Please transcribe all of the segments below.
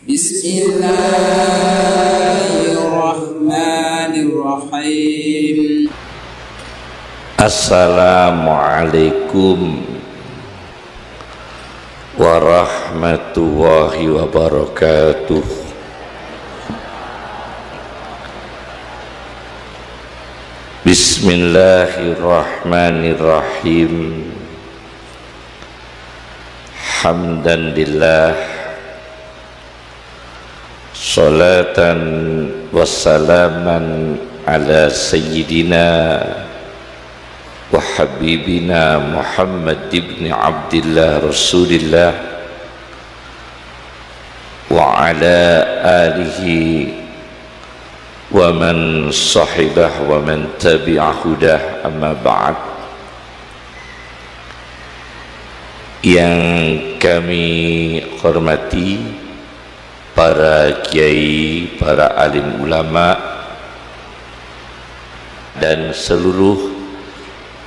Bismillahirrahmanirrahim. Assalamualaikum warahmatullahi wabarakatuh. Bismillahirrahmanirrahim. Hamdan lillah, salatan wassalaman ala sayyidina wa habibina Muhammad ibn Abdillah Rasulillah wa ala alihi wa man sahibah wa man tabi'ah hudah, amma ba'd. Yang kami hormati para kiai, para alim ulama dan seluruh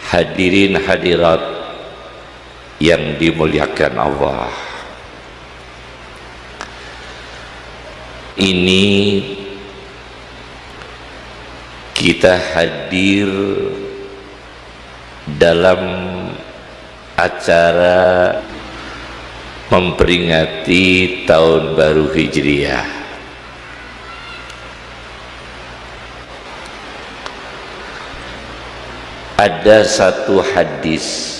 hadirin hadirat yang dimuliakan Allah. Ini kita hadir dalam acara memperingati tahun baru Hijriah. Ada satu hadis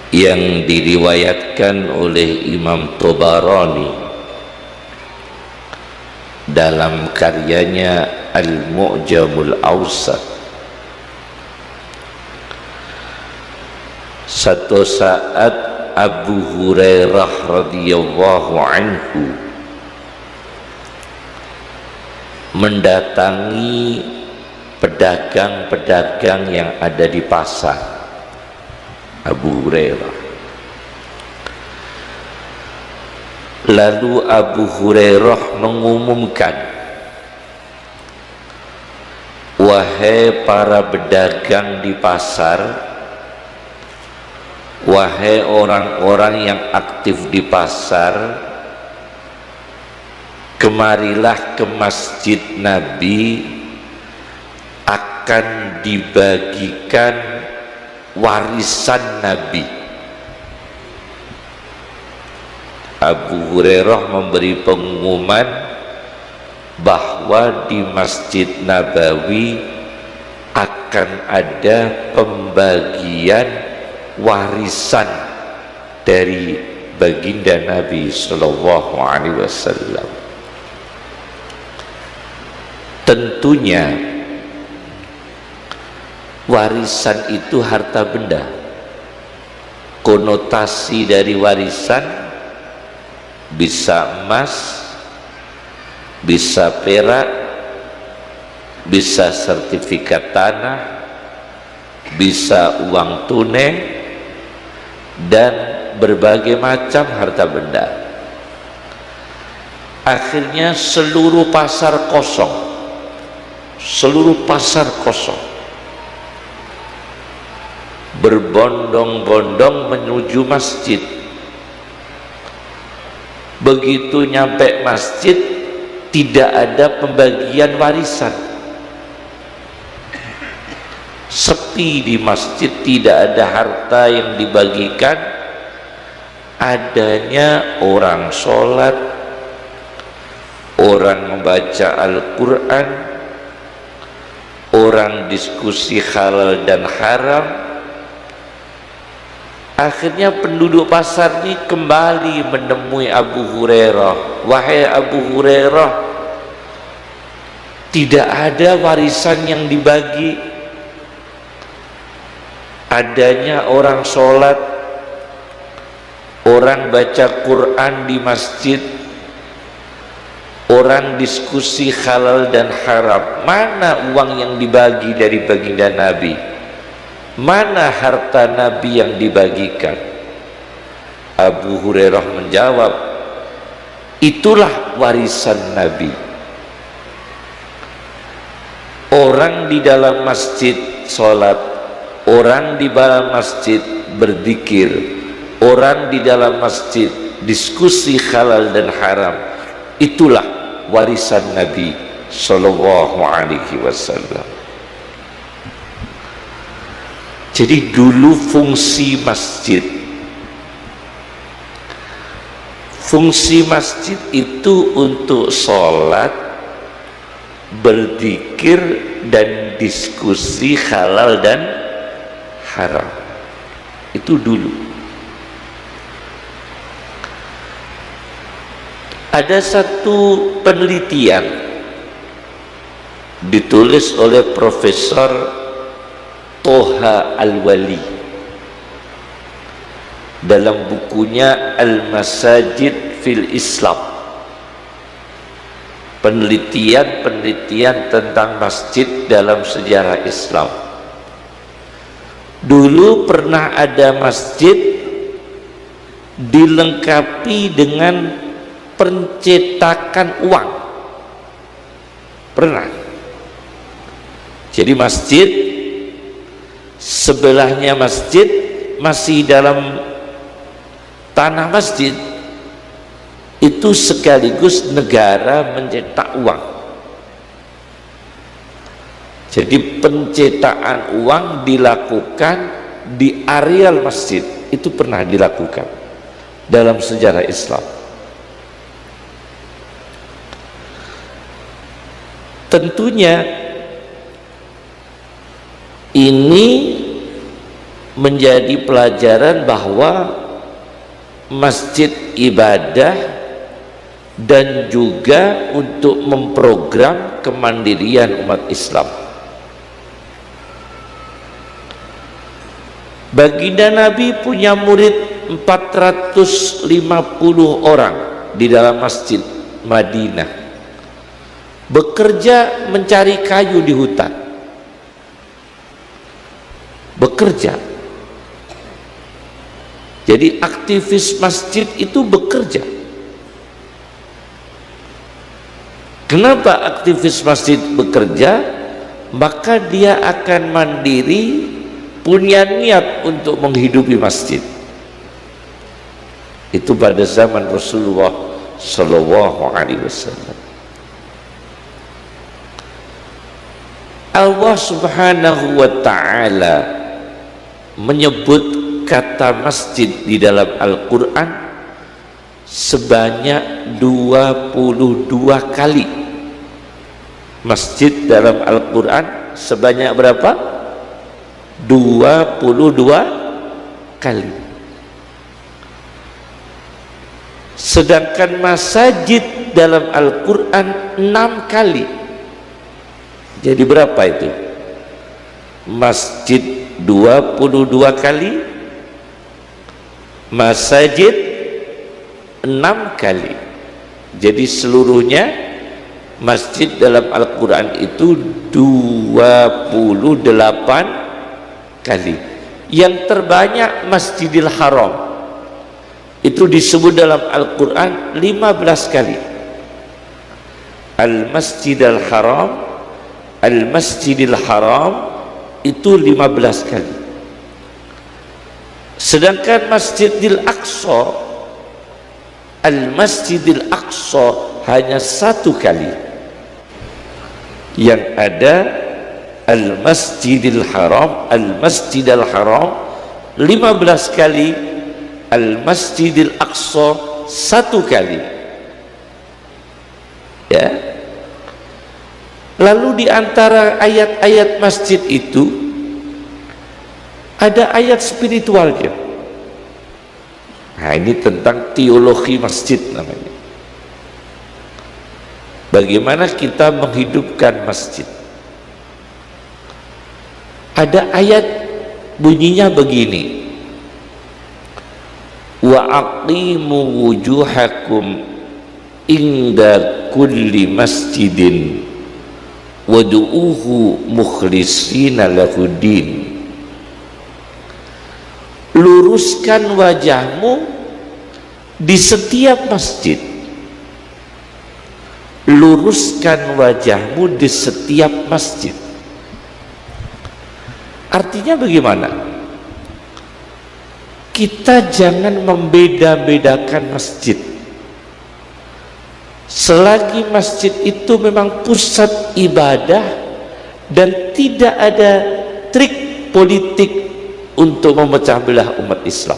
yang diriwayatkan oleh Imam Tabarani dalam karyanya Al-Mu'jamul Awsat. Satu saat Abu Hurairah radhiyallahu anhu mendatangi pedagang-pedagang yang ada di pasar. Abu Hurairah. Lalu Abu Hurairah mengumumkan, wahai para pedagang di pasar, wahai orang-orang yang aktif di pasar, kemarilah ke Masjid Nabi, akan dibagikan warisan Nabi. Abu Hurairah memberi pengumuman bahwa di Masjid Nabawi akan ada pembagian warisan dari baginda Nabi Sallallahu Alaihi Wasallam. Tentunya warisan itu harta benda. Konotasi dari warisan bisa emas, bisa perak, bisa sertifikat tanah, bisa uang tunai, dan berbagai macam harta benda. Akhirnya seluruh pasar kosong, seluruh pasar kosong, berbondong-bondong menuju masjid. Begitu nyampe masjid, tidak ada pembagian warisan. Sepi di masjid, tidak ada harta yang dibagikan. Adanya orang sholat, orang membaca Al-Quran, orang diskusi halal dan haram. Akhirnya penduduk pasar ini kembali menemui Abu Hurairah. Wahai Abu Hurairah, tidak ada warisan yang dibagi. Adanya orang sholat, orang baca Quran di masjid, orang diskusi halal dan haram. Mana uang yang dibagi dari baginda Nabi? Mana harta Nabi yang dibagikan? Abu Hurairah menjawab, itulah warisan Nabi. Orang di dalam masjid sholat, orang di dalam masjid berzikir, orang di dalam masjid diskusi halal dan haram, itulah warisan Nabi Sallallahu Alaihi Wasallam. Jadi dulu fungsi masjid itu untuk sholat, berzikir, dan diskusi halal dan haram. Itu dulu. Ada satu penelitian ditulis oleh Profesor Toha Al-Wali dalam bukunya Al-Masajid fil Islam. Penelitian tentang masjid dalam sejarah Islam. Dulu pernah ada masjid dilengkapi dengan pencetakan uang. Pernah. Jadi masjid, sebelahnya masjid, masih dalam tanah masjid, itu sekaligus negara mencetak uang. Jadi pencetakan uang dilakukan di areal masjid, itu pernah dilakukan dalam sejarah Islam. Tentunya ini menjadi pelajaran bahwa masjid ibadah dan juga untuk memprogram kemandirian umat Islam. Baginda Nabi punya murid 450 orang di dalam masjid Madinah, bekerja mencari kayu di hutan, bekerja. Jadi aktivis masjid itu bekerja. Kenapa aktivis masjid bekerja? Maka dia akan mandiri, punya niat untuk menghidupi masjid. Itu pada zaman Rasulullah Sallallahu Alaihi Wasallam. Allah Subhanahu wa Ta'ala menyebut kata masjid di dalam Al-Quran sebanyak 22 kali. Masjid dalam Al-Quran sebanyak berapa? 22 kali. Sedangkan masajid dalam Al-Quran 6 kali. Jadi berapa itu? Masjid 22 kali, masajid 6 kali. Jadi seluruhnya masjid dalam Al-Quran itu 28 kali. Yang terbanyak Masjidil Haram, itu disebut dalam Al-Quran 15 kali. Al-Masjidil Haram, Al-Masjidil Haram itu 15 kali. Sedangkan Masjidil Aqsa, Al-Masjidil Aqsa hanya 1 kali. Yang ada Al-Masjidil Haram, Al-Masjidil Haram 15 kali, Al-Masjidil Aqsa 1 kali. Ya. Lalu di antara ayat-ayat masjid itu ada ayat spiritualnya. Nah, ini tentang teologi masjid namanya. Bagaimana kita menghidupkan masjid. Ada ayat bunyinya begini. Wa aqimu wujuhakum inda kulli masjidin wadu'uhu mukhlishina lahuddin. Luruskan wajahmu di setiap masjid. Luruskan wajahmu di setiap masjid. Artinya bagaimana? kita jangan membeda-bedakan masjid. Selagi masjid itu memang pusat ibadah dan tidak ada trik politik untuk memecah belah umat Islam,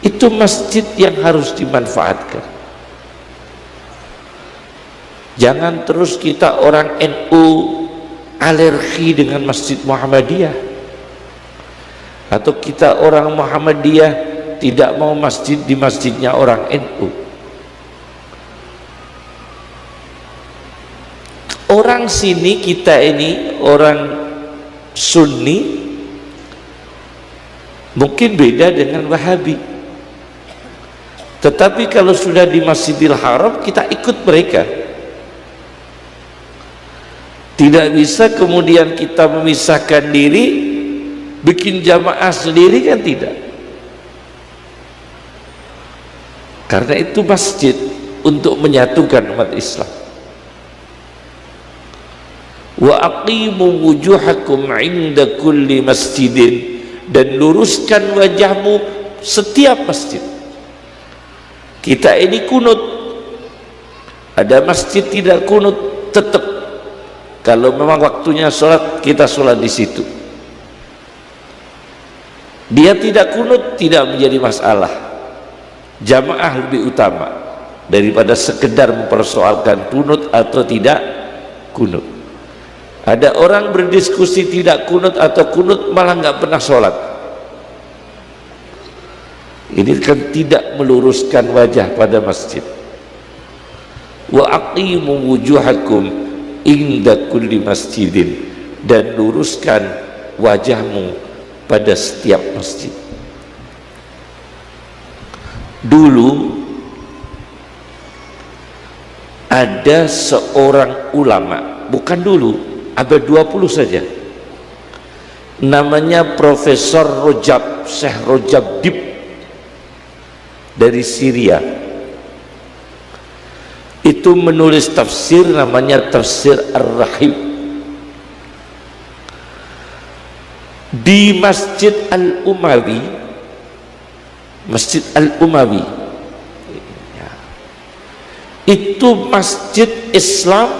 itu masjid yang harus dimanfaatkan. Jangan terus kita orang NU alergi dengan Masjid Muhammadiyah, atau kita orang Muhammadiyah tidak mau masjid di masjidnya orang NU. Orang sini, kita ini orang Sunni mungkin beda dengan Wahabi, tetapi kalau sudah di Masjidil Haram kita ikut mereka. Tidak bisa kemudian kita memisahkan diri, bikin jamaah sendiri, kan tidak. Karena itu masjid untuk menyatukan umat Islam. Wa aqimu wujuhakum 'inda kulli masjidin, dan luruskan wajahmu setiap masjid. Kita ini kunut, ada masjid tidak kunut, tetap kalau memang waktunya sholat, kita sholat di situ. Dia tidak kunut, tidak menjadi masalah. Jamaah lebih utama daripada sekedar mempersoalkan kunut atau tidak kunut. Ada orang berdiskusi tidak kunut atau kunut, malah nggak pernah sholat. Ini kan tidak meluruskan wajah pada masjid. Wa aqimu wujuhakum inda kulli masjidin, dan luruskan wajahmu pada setiap masjid. Dulu ada seorang ulama, bukan dulu, abad 20 saja, namanya Profesor Rojab, Syekh Rojab Dib, dari Syria. Itu menulis tafsir namanya Tafsir Ar-Rahim di Masjid Al-Umawi. Masjid Al-Umawi itu masjid Islam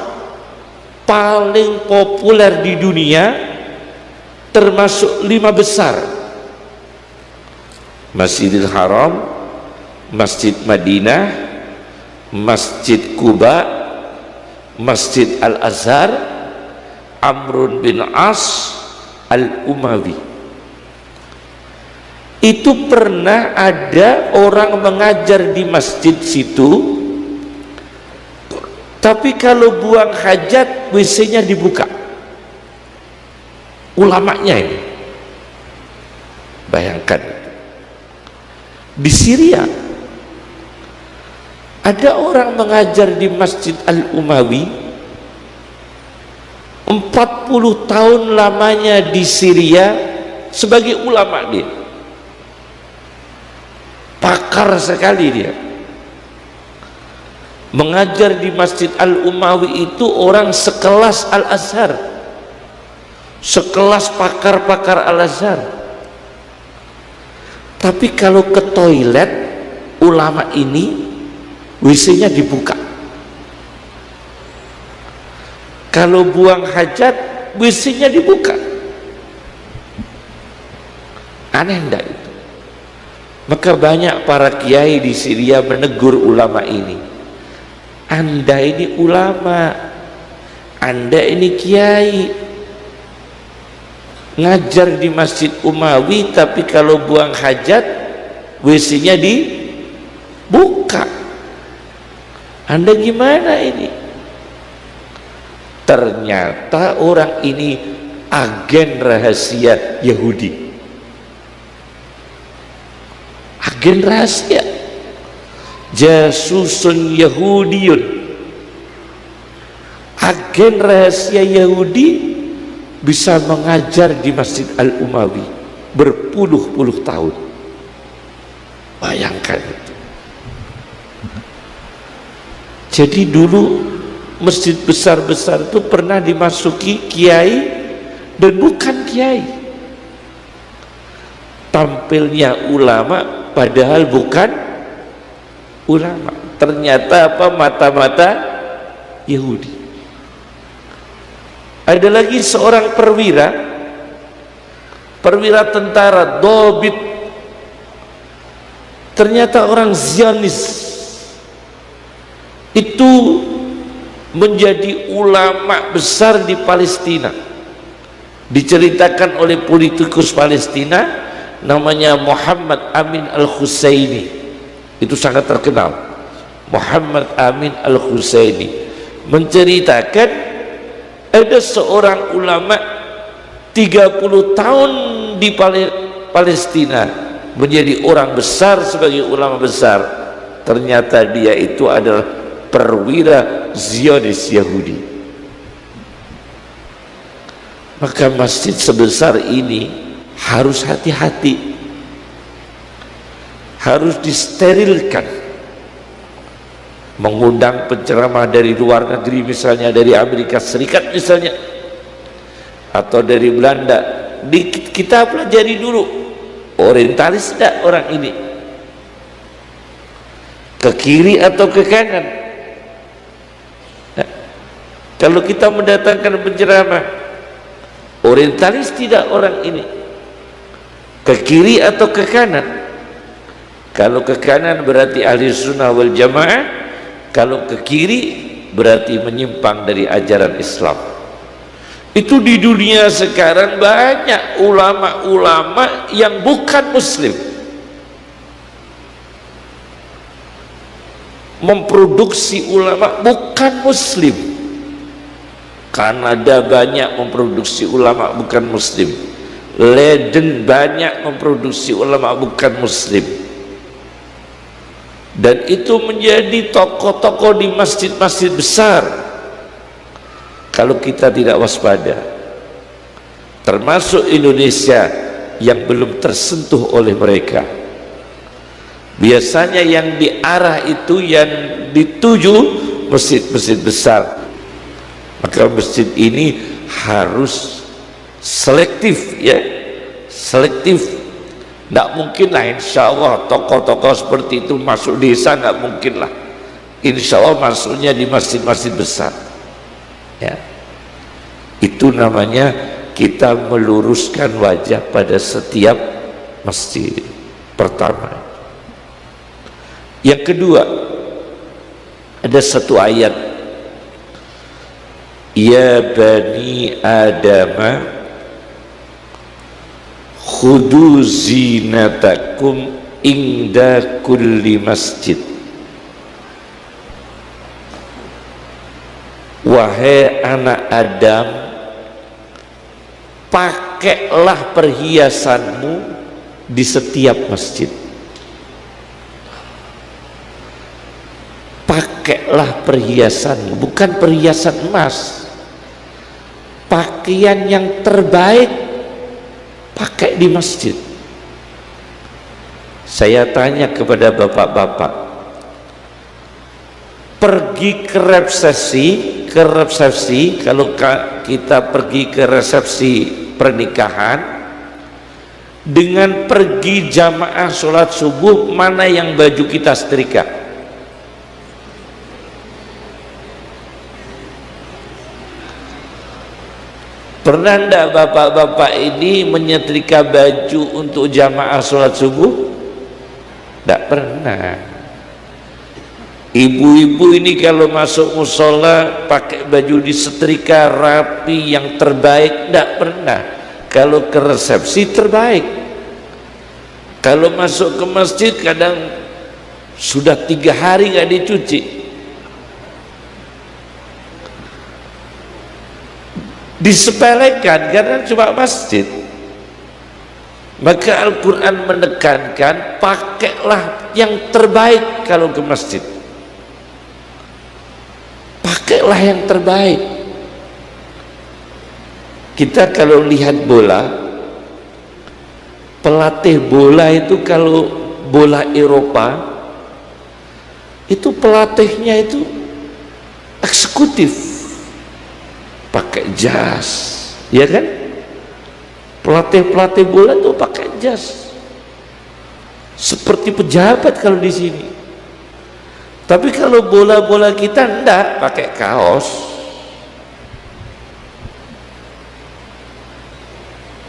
paling populer di dunia, termasuk 5 besar: Masjidil Haram, Masjid Madinah, Masjid Kuba, Masjid Al-Azhar, Amrun bin As, Al-Umawi. Itu pernah ada orang mengajar di masjid situ, tapi kalau buang hajat WC-nya dibuka. Ulamanya ini, bayangkan, di Syria ada orang mengajar di Masjid Al-Umawi, 40 tahun lamanya di Syria sebagai ulama. Dia pakar sekali, dia mengajar di Masjid Al-Umawi. Itu orang sekelas Al-Azhar, sekelas pakar-pakar Al-Azhar. Tapi kalau ke toilet ulama ini, WC-nya dibuka. Kalau buang hajat, WC-nya dibuka. Aneh enggak itu? Maka banyak para kiai di Syria menegur ulama ini. Anda ini ulama, Anda ini kiai, ngajar di Masjid Umawi, tapi kalau buang hajat WC-nya dibuka. Anda gimana ini? Ternyata orang ini agen rahasia Yahudi. Agen rahasia, jasusun Yahudiyun, agen rahasia Yahudi, bisa mengajar di Masjid Al-Umawi berpuluh-puluh tahun. Bayangkan itu. Jadi dulu masjid besar-besar itu pernah dimasuki kiai dan bukan kiai. tampilnya ulama padahal bukan ulama, ternyata apa, mata-mata Yahudi. Ada lagi seorang perwira tentara dobit, ternyata orang Zionis, itu menjadi ulama besar di Palestina. Diceritakan oleh politikus Palestina namanya Muhammad Amin Al-Husaini, itu sangat terkenal. Muhammad Amin Al-Husaini menceritakan ada seorang ulama 30 tahun di Palestina menjadi orang besar sebagai ulama besar, ternyata dia itu adalah perwira Zionis Yahudi. Maka masjid sebesar ini harus hati-hati, harus disterilkan. Mengundang penceramah dari luar negeri, misalnya dari Amerika Serikat misalnya, atau dari Belanda, kita pelajari dulu orientalis tidak orang ini, ke kiri atau ke kanan. Nah, kalau kita mendatangkan penceramah orientalis tidak orang ini, ke kiri atau ke kanan? Kalau ke kanan berarti ahli sunnah wal jamaah, kalau ke kiri berarti menyimpang dari ajaran Islam. Itu di dunia sekarang banyak ulama-ulama yang bukan muslim memproduksi ulama bukan muslim. Kanada banyak memproduksi ulama bukan muslim, Leiden banyak memproduksi ulama bukan muslim, dan itu menjadi tokoh-tokoh di masjid-masjid besar. Kalau kita tidak waspada, termasuk Indonesia yang belum tersentuh oleh mereka, biasanya yang diarah itu, yang dituju masjid-masjid besar. Maka masjid ini harus selektif, ya, selektif. Tidak mungkin lah insya Allah tokoh-tokoh seperti itu masuk desa, nggak mungkin lah. Insya Allah masuknya di masjid-masjid besar, ya. Itu namanya kita meluruskan wajah pada setiap masjid. Pertama. Yang kedua, ada satu ayat, ya bani adama khudu zinatakum inda kulli masjid. Wahai anak Adam, pakailah perhiasanmu di setiap masjid. Pakailah perhiasanmu, bukan perhiasan emas, pakaian yang terbaik pakai di masjid. Saya tanya kepada bapak-bapak, pergi ke resepsi, kalau kita pergi ke resepsi pernikahan dengan pergi jamaah sholat subuh, mana yang baju kita setrika? Pernah enggak bapak-bapak ini menyetrika baju untuk jamaah sholat subuh? Tidak pernah. Ibu-ibu ini kalau masuk musola pakai baju disetrika rapi yang terbaik? Tidak pernah. Kalau ke resepsi terbaik. Kalau masuk ke masjid kadang sudah 3 hari nggak dicuci. Disepelekan karena cuma masjid. Maka Al-Quran menekankan pakailah yang terbaik kalau ke masjid. Pakailah yang terbaik. Kita kalau lihat bola, pelatih bola itu kalau bola Eropa itu pelatihnya itu eksekutif, pakai jas, ya kan? Pelatih bola itu pakai jas. seperti pejabat kalau di sini. Tapi kalau bola-bola kita enggak, pakai kaos.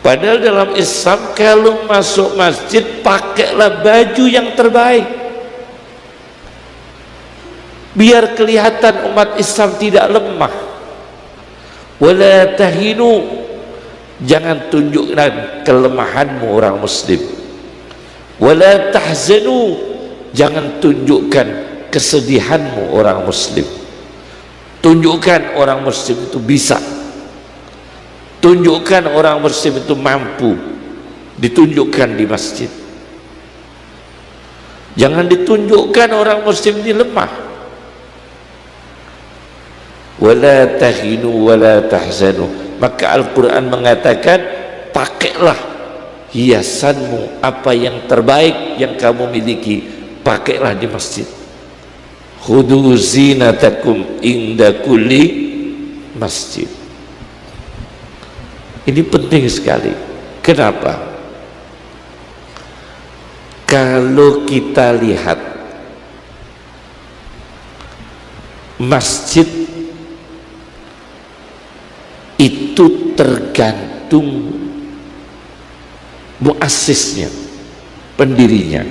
Padahal dalam Islam kalau masuk masjid pakailah baju yang terbaik, biar kelihatan umat Islam tidak lemah. Wala tahinu, jangan tunjukkan kelemahanmu orang muslim. Wala tahzanu, jangan tunjukkan kesedihanmu orang muslim. Tunjukkan orang muslim itu bisa, tunjukkan orang muslim itu mampu, ditunjukkan di masjid. Jangan ditunjukkan orang muslim ini lemah. Wala tahinu wala tahzanu. Maka Al-Quran mengatakan, pakailah hiasanmu, apa yang terbaik yang kamu miliki, pakailah di masjid. Khudu zinatakum inda kulli masjid. Ini penting sekali. Kenapa? Kalau kita lihat masjid itu tergantung muassisnya, pendirinya.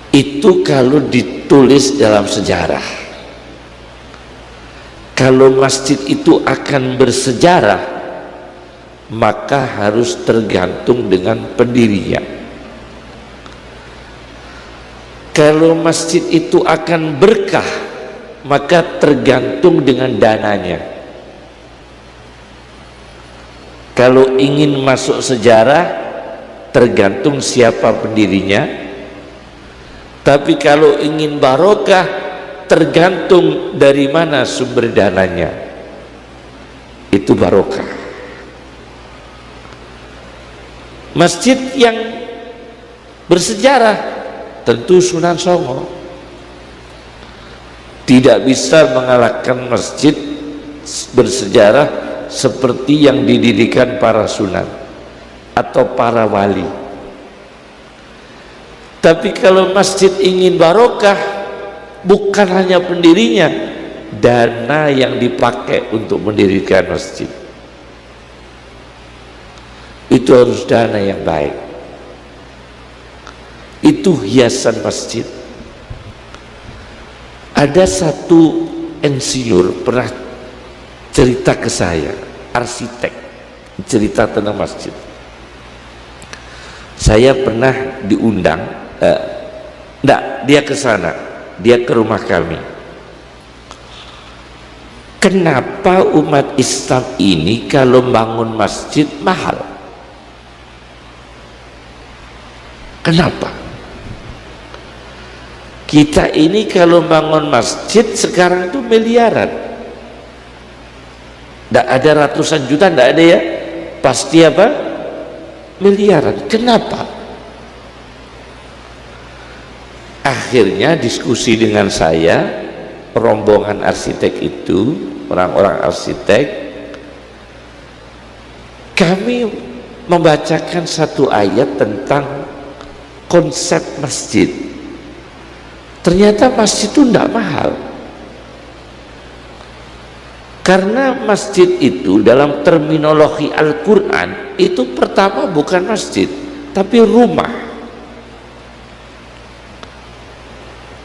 Itu kalau ditulis dalam sejarah. Kalau masjid itu akan bersejarah, maka harus tergantung dengan pendirinya. Kalau masjid itu akan berkah, maka tergantung dengan dananya. Kalau ingin masuk sejarah, tergantung siapa pendirinya. Tapi kalau ingin barokah, tergantung dari mana sumber dananya. Itu barokah. Masjid yang bersejarah tentu Sunan Songo. Tidak bisa mengalahkan masjid bersejarah seperti yang didirikan para sunan atau para wali. Tapi kalau masjid ingin barokah, bukan hanya pendirinya, dana yang dipakai untuk mendirikan masjid itu harus dana yang baik. Itu hiasan masjid. Ada satu insinyur pernah cerita ke saya, arsitek, cerita tentang masjid. Saya pernah diundang, dia ke sana, dia ke rumah kami. Kenapa umat Islam ini kalau bangun masjid mahal? Kenapa? Kita ini kalau bangun masjid sekarang itu miliaran. Tidak ada ratusan juta, tidak ada ya, pasti apa? Miliaran. Kenapa? Akhirnya diskusi dengan saya, rombongan arsitek itu, orang-orang arsitek, kami membacakan satu ayat tentang konsep masjid. Ternyata masjid itu tidak mahal. Karena masjid itu dalam terminologi Al-Quran itu pertama bukan masjid, tapi rumah.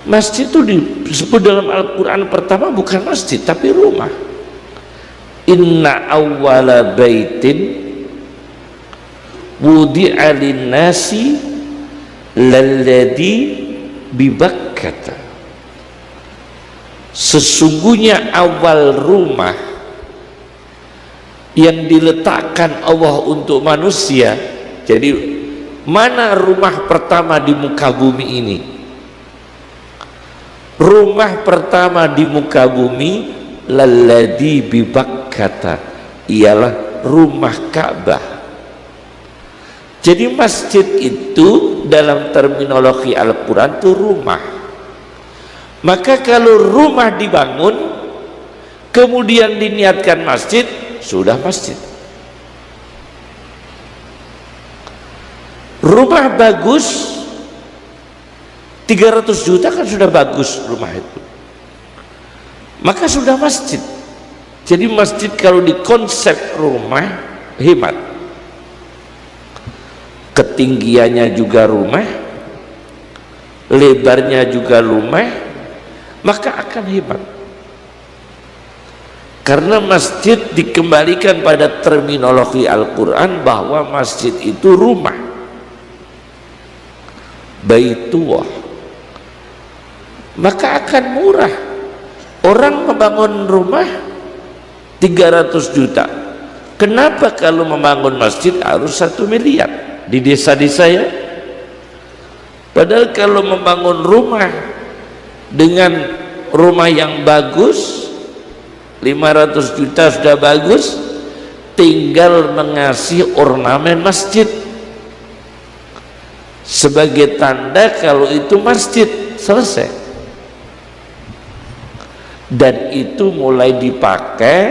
Masjid itu disebut dalam Al-Quran pertama bukan masjid, tapi rumah. Inna awwala baitin wudi'a linnasi lalladhi bibakkata. Sesungguhnya awal rumah yang diletakkan Allah untuk manusia. Jadi mana rumah pertama di muka bumi ini? Rumah pertama di muka bumi lalladhi bibakkata, ialah rumah Ka'bah. Jadi masjid itu dalam terminologi Al-Quran itu rumah. Maka kalau rumah dibangun kemudian diniatkan masjid, sudah masjid. Rumah bagus 300 juta kan sudah bagus rumah itu, maka sudah masjid. Jadi masjid kalau di konsep rumah hemat, ketinggiannya juga rumah, lebarnya juga rumah, maka akan hemat. Karena masjid dikembalikan pada terminologi Al-Quran bahwa masjid itu rumah, Baitullah, maka akan murah. Orang membangun rumah 300 juta, kenapa kalau membangun masjid harus 1 miliar di desa-desa ya? Padahal kalau membangun rumah dengan rumah yang bagus 500 juta sudah bagus, tinggal mengasih ornamen masjid sebagai tanda kalau itu masjid, selesai. Dan itu mulai dipakai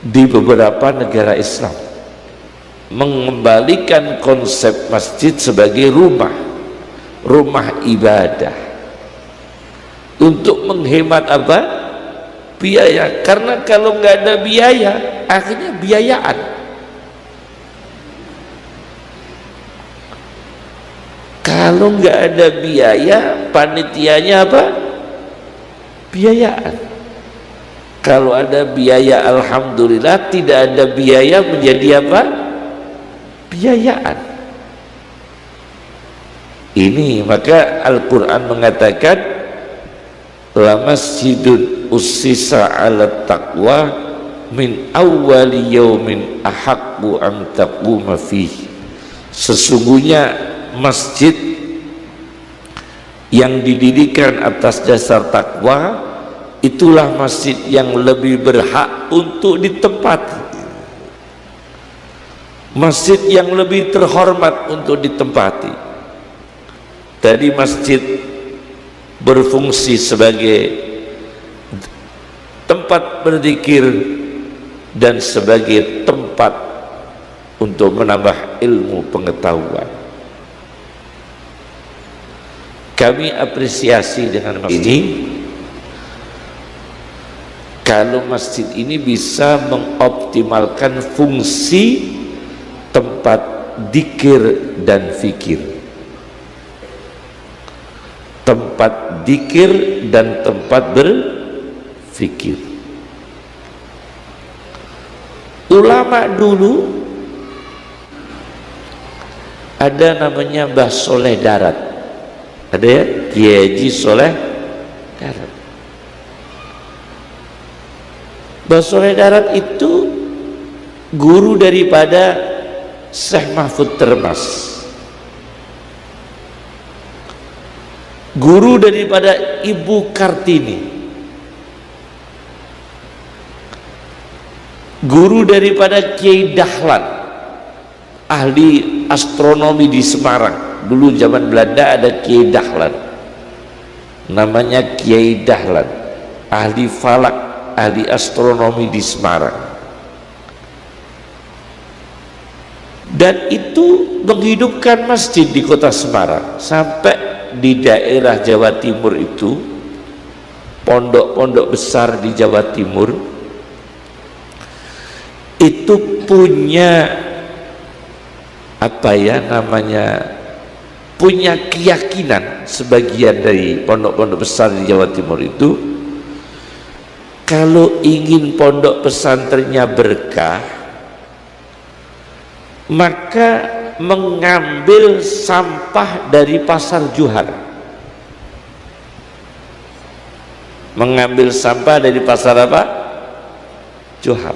di beberapa negara Islam, mengembalikan konsep masjid sebagai rumah ibadah, untuk menghemat apa? Biaya. Karena kalau nggak ada biaya, akhirnya biayaan. Kalau nggak ada biaya, panitianya apa? Biayaan. Kalau ada biaya, alhamdulillah. Tidak ada biaya, menjadi apa? Biayaan. Ini maka Al-Quran mengatakan, la masjidun ussisa ala taqwa min awwali yaumin ahaqqu an taquma fihi. Sesungguhnya masjid yang didirikan atas dasar takwa, itulah masjid yang lebih berhak untuk ditempati, masjid yang lebih terhormat untuk ditempati. Tadi masjid berfungsi sebagai tempat berzikir dan sebagai tempat untuk menambah ilmu pengetahuan. Kami apresiasi dengan masjid ini, kalau masjid ini bisa mengoptimalkan fungsi tempat dzikir dan fikir, tempat dzikir dan tempat berfikir. Ulama dulu ada namanya Mbah Soleh Darat, ada ya, Kiai Haji Soleh Darat. Mbah Soleh Darat itu guru daripada Syekh Mahfud Termas, guru daripada Ibu Kartini, guru daripada Kiai Dahlan, ahli astronomi di Semarang. Dulu zaman Belanda ada Kiai Dahlan, namanya Kiai Dahlan, ahli falak, ahli astronomi di Semarang. Dan itu menghidupkan masjid di kota Semarang. Sampai di daerah Jawa Timur itu, pondok-pondok besar di Jawa Timur itu punya apa ya namanya, punya keyakinan, sebagian dari pondok-pondok besar di Jawa Timur itu, kalau ingin pondok pesantrennya berkah, maka mengambil sampah dari pasar Johar. Mengambil sampah dari pasar apa? Johar.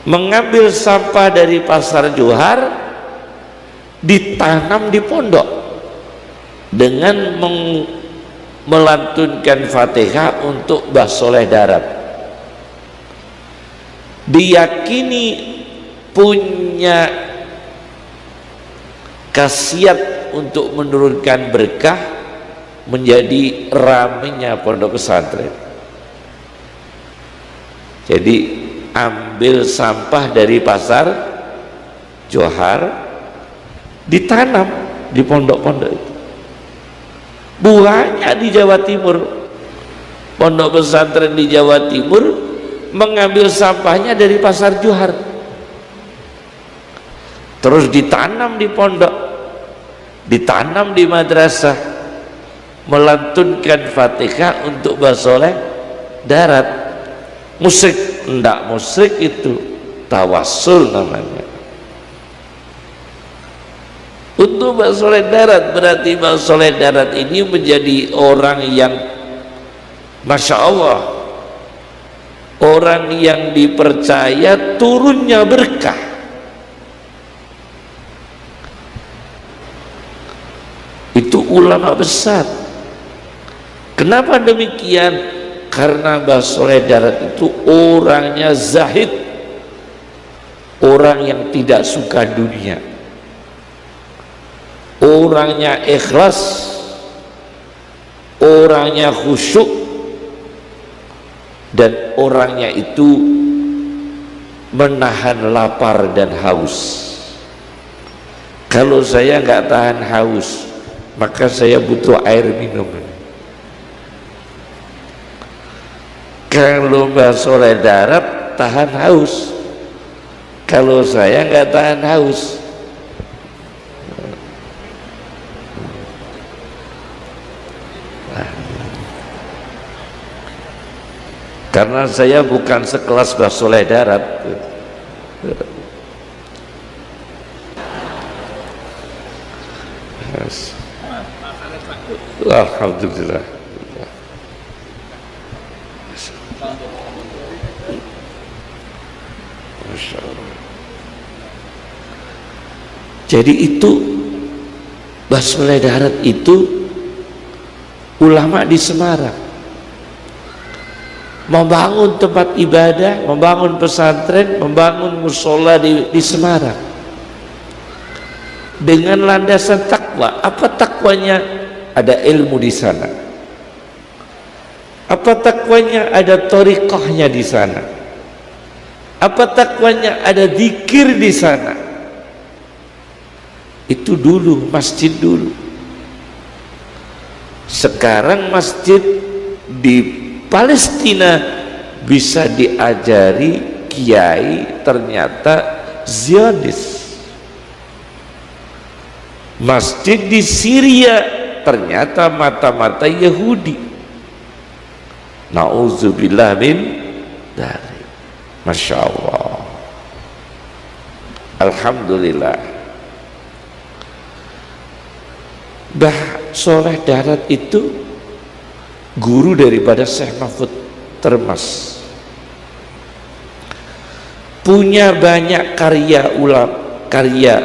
Mengambil sampah dari pasar Johar, ditanam di pondok dengan melantunkan Fatihah untuk Mbah Soleh Darat. Diyakini punya khasiat untuk menurunkan berkah, menjadi ramenya pondok pesantren. Jadi ambil sampah dari pasar Johar, ditanam di pondok-pondok itu. Banyak di Jawa Timur, pondok pesantren di Jawa Timur mengambil sampahnya dari pasar Johar, terus ditanam di pondok, ditanam di madrasah, melantunkan Fatihah untuk basoleh darat. Musik enggak, musik itu tawassul namanya. Untuk basoleh darat berarti basoleh darat ini menjadi orang yang Masya Allah, orang yang dipercaya turunnya berkah. Itu ulama besar. Kenapa demikian? Karena basoleh darat itu orangnya zahid, orang yang tidak suka dunia, orangnya ikhlas, orangnya khusyuk, dan orangnya itu menahan lapar dan haus. Kalau saya nggak tahan haus, maka saya butuh air minum. Kalau basoleh darat tahan haus, kalau saya nggak tahan haus. Karena saya bukan sekelas basoleh darat. Yes. Alhamdulillah. Masya Allah. Jadi itu basoleh darat itu ulama di Semarang membangun tempat ibadah, membangun pesantren, membangun musola di Semarang dengan landasan takwa. Apa takwanya? Ada ilmu di sana. Apa takwanya? Ada thariqahnya di sana. Apa takwanya? Ada zikir di sana. Itu dulu, masjid dulu. Sekarang masjid di Palestina bisa diajari kiai ternyata Zionis. Masjid di Syria ternyata mata-mata Yahudi. Nauzubillah min dzalik. Masya Allah. Alhamdulillah. Basoleh darat itu guru daripada Syekh Mahfud Termas, punya banyak karya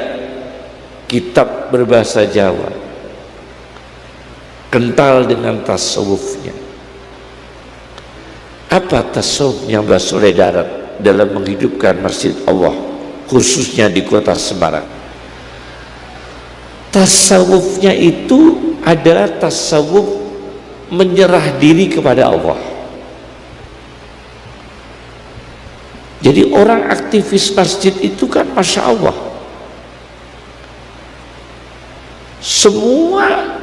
kitab berbahasa Jawa, kental dengan tasawufnya. Apa tasawufnya basoleh darat dalam menghidupkan masjid Allah, khususnya di kota Semarang? Tasawufnya itu adalah tasawuf menyerah diri kepada Allah. Jadi orang aktivis masjid itu kan Masya Allah, semua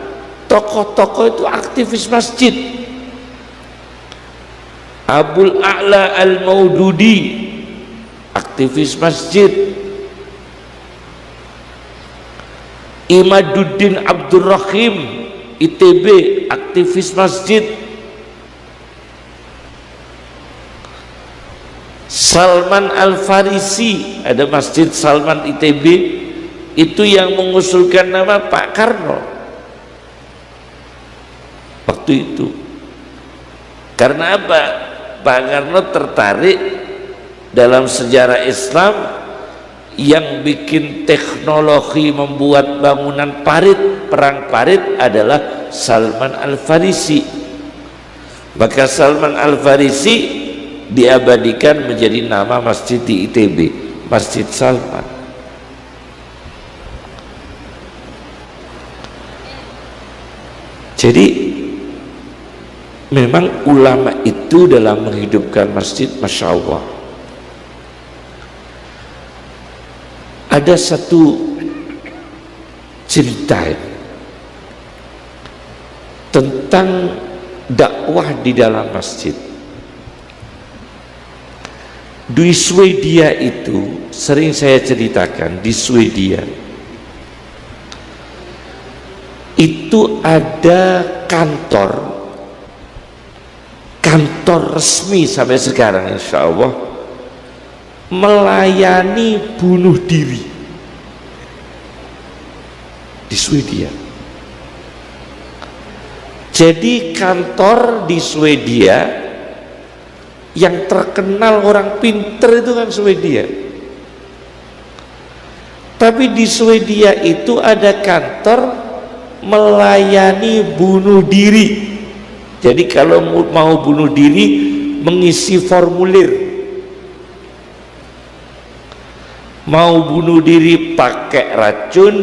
tokoh-tokoh itu aktivis masjid. Abul A'la Al-Maududi aktivis masjid, Imaduddin Abdurrahim ITB aktivis masjid, Salman Al-Farisi, ada masjid Salman ITB itu yang mengusulkan nama Pak Karno waktu itu. Karena apa? Pak Karno tertarik dalam sejarah Islam yang bikin teknologi membuat bangunan parit, perang parit adalah Salman Al-Farisi. Maka Salman Al-Farisi diabadikan menjadi nama masjid di ITB, Masjid Salman. Jadi memang ulama itu dalam menghidupkan masjid, Masya Allah. Ada satu cerita tentang dakwah di dalam masjid. Di Swedia itu sering saya ceritakan, di Swedia itu ada kantor resmi sampai sekarang, insya Allah, melayani bunuh diri di Swedia. Jadi kantor di Swedia yang terkenal orang pinter itu kan Swedia. Tapi di Swedia itu ada kantor melayani bunuh diri. Jadi kalau mau bunuh diri mengisi formulir. Mau bunuh diri pakai racun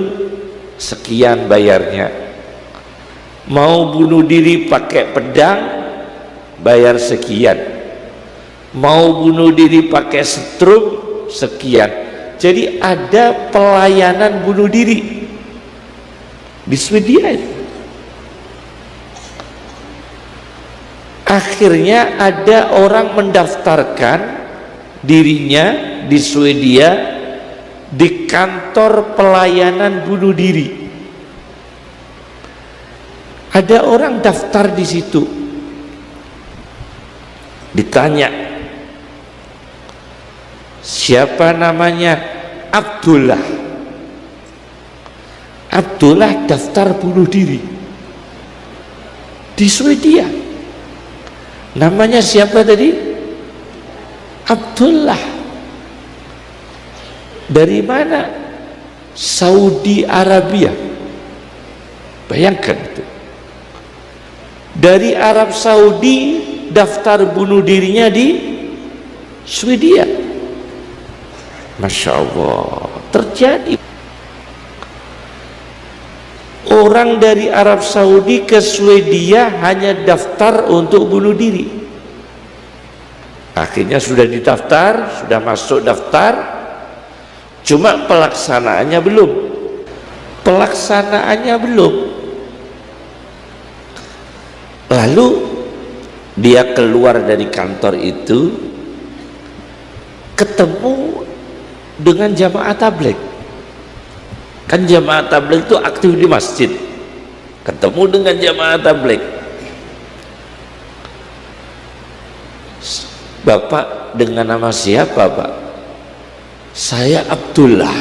sekian bayarnya. Mau bunuh diri pakai pedang bayar sekian. Mau bunuh diri pakai setrum sekian. Jadi ada pelayanan bunuh diri di Swedia itu. Akhirnya ada orang mendaftarkan dirinya di Swedia di kantor pelayanan bunuh diri. Ada orang daftar di situ, ditanya siapa namanya, Abdullah. Abdullah daftar bunuh diri di Swedia. Namanya siapa tadi? Abdullah. Dari mana? Saudi Arabia. Bayangkan itu. Dari Arab Saudi daftar bunuh dirinya di Swedia. Masya Allah, terjadi. Orang dari Arab Saudi ke Swedia hanya daftar untuk bunuh diri. Akhirnya sudah didaftar, sudah masuk daftar, cuma pelaksanaannya belum. Lalu dia keluar dari kantor itu, ketemu dengan jamaah tabligh. Kan jamaah tabligh itu aktif di masjid. Ketemu dengan jamaah tabligh. Bapak dengan nama siapa, Pak? Saya Abdullah.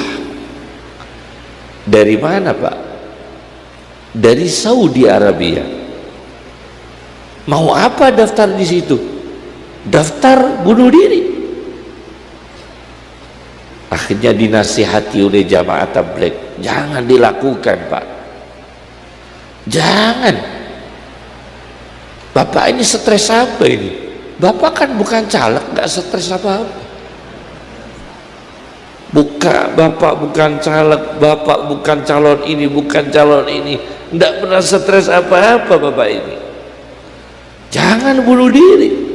Dari mana, Pak? Dari Saudi Arabia. Mau apa daftar di situ? Daftar bunuh diri. Akhirnya dinasihati oleh jamaah tabligh, jangan dilakukan, Pak. Jangan. Bapak ini stres apa ini? Bapak kan bukan caleg, nggak stres apa-apa. Bapak bukan caleg, Bapak bukan calon ini, bukan calon ini, nggak pernah stres apa-apa Bapak ini. Jangan bunuh diri.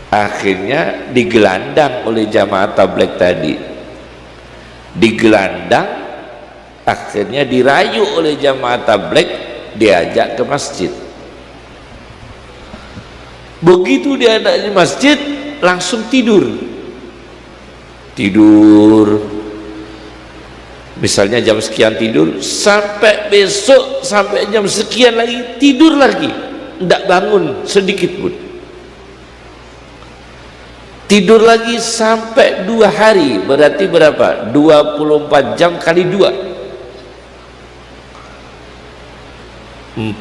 Akhirnya digelandang oleh jamaah tabligh tadi. Digelandang, akhirnya dirayu oleh jamaah tabligh, diajak ke masjid. Begitu dia ada di masjid, langsung tidur. Misalnya jam sekian tidur, sampai besok sampai jam sekian lagi tidur lagi, tidak bangun sedikit pun. Tidur lagi sampai 2 hari, berarti berapa? 24 jam kali 2,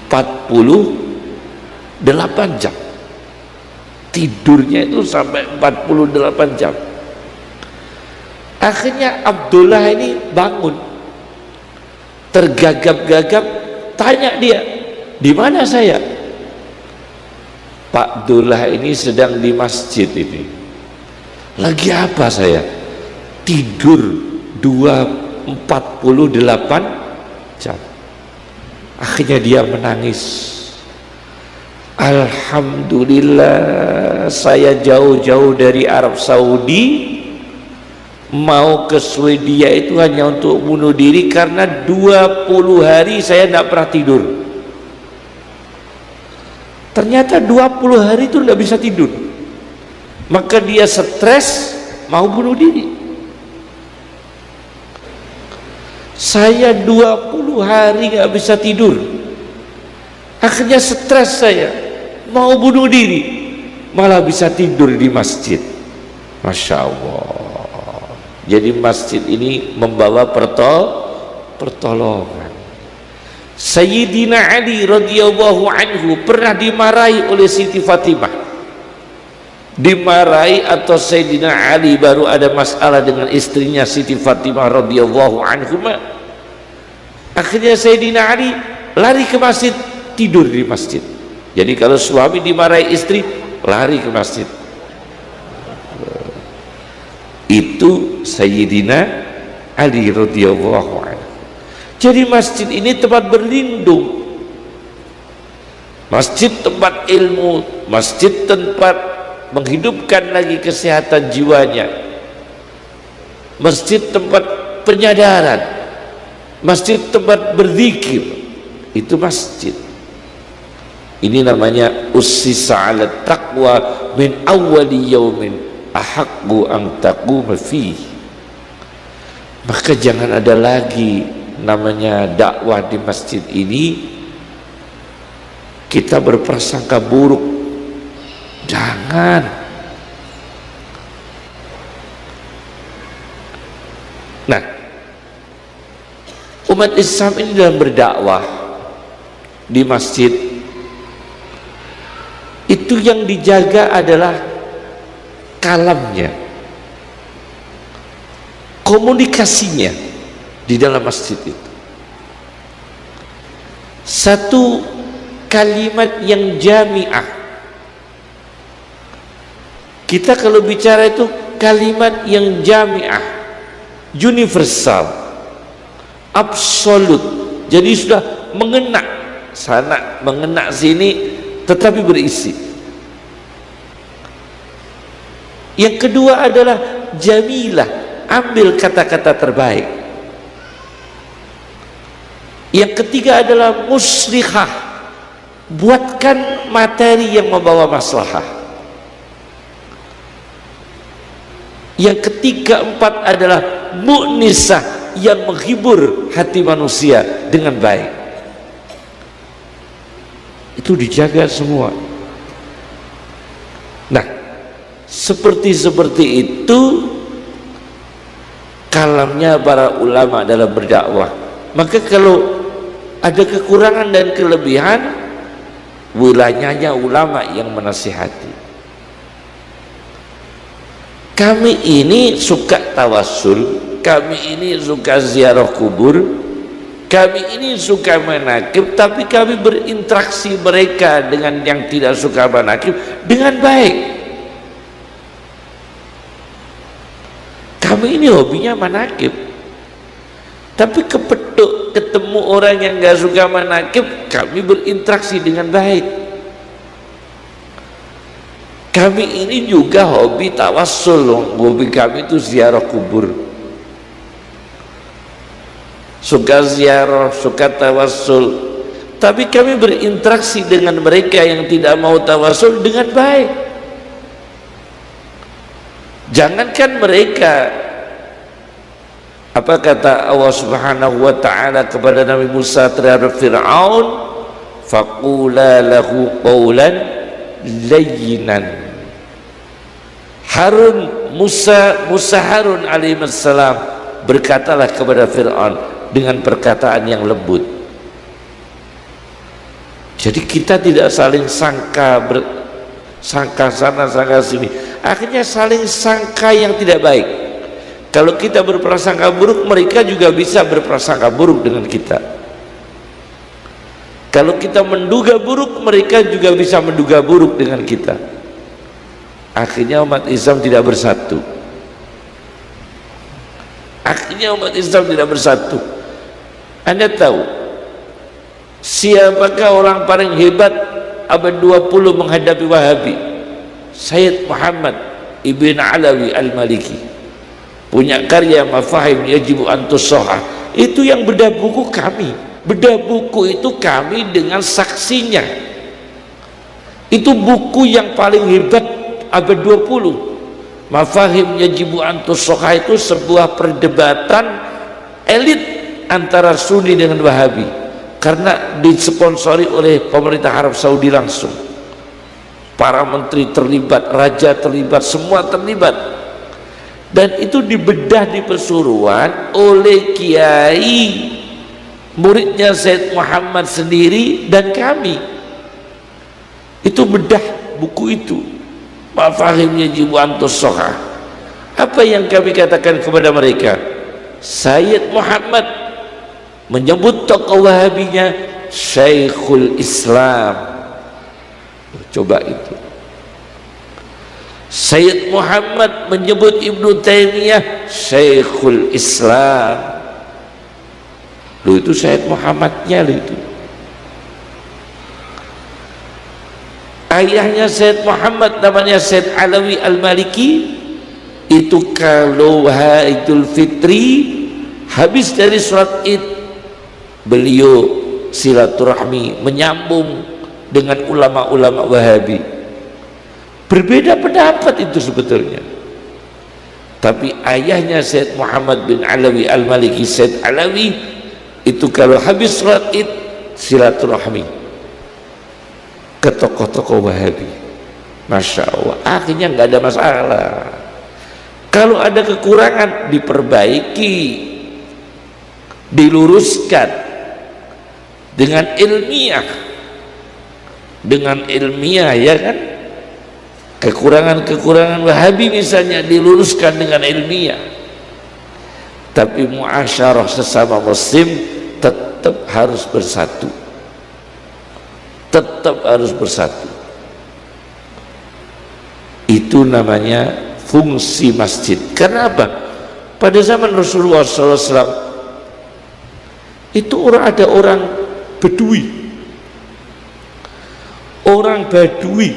48 jam. Tidurnya itu sampai 48 jam. Akhirnya Abdullah ini bangun, tergagap-gagap, tanya dia, di mana saya? Pak Abdullah ini sedang di masjid ini. Lagi apa saya? Tidur 48 jam. Akhirnya dia menangis. Alhamdulillah, saya jauh-jauh dari Arab Saudi mau ke Swedia itu hanya untuk bunuh diri karena 20 hari saya tidak pernah tidur. Ternyata 20 hari itu tidak bisa tidur, maka dia stres mau bunuh diri. Saya 20 hari nggak bisa tidur, akhirnya stres, saya mau bunuh diri, malah bisa tidur di masjid. Masya Allah. Jadi masjid ini membawa pertolongan. Sayyidina Ali radhiyallahu anhu pernah dimarahi oleh Siti Fatimah. Dimarahi, atau Sayyidina Ali baru ada masalah dengan istrinya Siti Fatimah radhiyallahu anhu. Akhirnya Sayyidina Ali lari ke masjid, tidur di masjid. Jadi kalau suami dimarahi istri, lari ke masjid. Itu Sayyidina Ali radhiyallahu anhu. Jadi masjid ini tempat berlindung, masjid tempat ilmu, masjid tempat menghidupkan lagi kesehatan jiwanya, masjid tempat penyadaran, masjid tempat berzikir. Itu masjid. Ini namanya ussisa 'ala taqwa min awwali yaumin ahaqqu an taquma fihi. Maka jangan ada lagi namanya dakwah di masjid ini kita berprasangka buruk. Jangan. Nah, umat Islam ini dalam berdakwah di masjid itu yang dijaga adalah kalamnya, komunikasinya di dalam masjid itu. Satu kalimat yang jami'ah. Kita kalau bicara itu kalimat yang jami'ah, universal, absolut. Jadi sudah mengena sana, mengena sini, tetapi berisi. Yang kedua adalah jamilah, ambil kata-kata terbaik. Yang ketiga adalah muslihah, buatkan materi yang membawa maslahah. Yang ketiga, empat adalah mu'nisah, yang menghibur hati manusia dengan baik. Itu dijaga semua. Nah, seperti itu kalamnya para ulama dalam berdakwah. Maka kalau ada kekurangan dan kelebihan, wilayahnya ulama yang menasihati. Kami ini suka tawassul, kami ini suka ziarah kubur, kami ini suka manakib, tapi kami berinteraksi mereka dengan yang tidak suka manakib dengan baik. Kami ini hobinya manakib, tapi kepeduk ketemu orang yang gak suka manakib, kami berinteraksi dengan baik. Kami ini juga hobi tawassul, hobi kami itu ziarah kubur, suka ziarah, suka tawassul, tapi kami berinteraksi dengan mereka yang tidak mau tawassul dengan baik. Jangankan mereka, apa kata Allah Subhanahu wa ta'ala kepada Nabi Musa terhadap Fir'aun, faqula lahu qawlan layyinan. Musa Harun alaihissalam berkatalah kepada Fir'aun dengan perkataan yang lembut. Jadi kita tidak saling sangka, sangka sana sangka sini, akhirnya saling sangka yang tidak baik. Kalau kita berprasangka buruk, mereka juga bisa berprasangka buruk dengan kita. Kalau kita menduga buruk, mereka juga bisa menduga buruk dengan kita. Akhirnya umat Islam tidak bersatu. Akhirnya umat Islam tidak bersatu. Anda tahu siapakah orang paling hebat abad 20 menghadapi Wahabi? Sayyid Muhammad Ibn Alawi Al-Maliki, punya karya Mafahim Yajibu Antusoha, itu yang bedah buku kami. Bedah buku itu kami dengan saksinya. Itu buku yang paling hebat abad 20. Mafahim Yajibu Antusoha itu sebuah perdebatan elit antara Sunni dengan Wahabi, karena disponsori oleh pemerintah Arab Saudi langsung. Para menteri terlibat, raja terlibat, semua terlibat, dan itu dibedah di Pasuruan oleh kiai muridnya Said Muhammad sendiri dan kami. Itu bedah buku itu, Mafahimnya Yajibu Antusoha. Apa yang kami katakan kepada mereka? Sayyid Muhammad menyebut tokoh Wahabinya Syekhul Islam. Coba itu. Sayyid Muhammad menyebut Ibnu Taimiyah Syekhul Islam. Loh, itu Sayyid Muhammadnya loh itu. Ayahnya Sayyid Muhammad namanya Sayyid Alawi Al-Maliki. Itu kalau Idul Fitri habis dari sholat Id, beliau silaturahmi, menyambung dengan ulama-ulama Wahabi. Berbeda pendapat itu sebetulnya, tapi ayahnya Sayyid Muhammad bin Alawi Al-Maliki, Sayyid Alawi, itu kalau habis sholat Id silaturahmi ke tokoh-tokoh Wahabi. Masya Allah, akhirnya nggak ada masalah. Kalau ada kekurangan diperbaiki, diluruskan dengan ilmiah, ya kan. Kekurangan-kekurangan Wahabi misalnya diluruskan dengan ilmiah. Tapi muasyarah sesama muslim tetap harus bersatu, tetap harus bersatu. Itu namanya fungsi masjid. Karena apa? Pada zaman Rasulullah SAW itu ada orang Badui,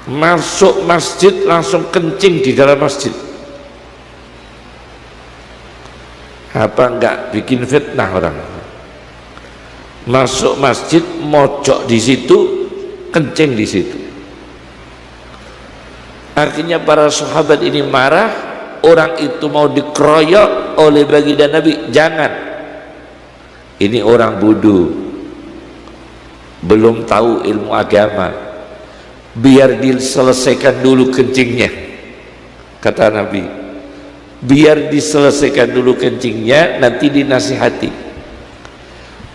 masuk masjid langsung kencing di dalam masjid. Apa enggak bikin fitnah orang? Masuk masjid mojok di situ, kencing di situ. Akhirnya para sahabat ini marah, orang itu mau dikeroyok oleh baginda Nabi. Jangan, ini orang bodoh, belum tahu ilmu agama, biar diselesaikan dulu kencingnya, kata Nabi. Biar diselesaikan dulu kencingnya, nanti dinasihati.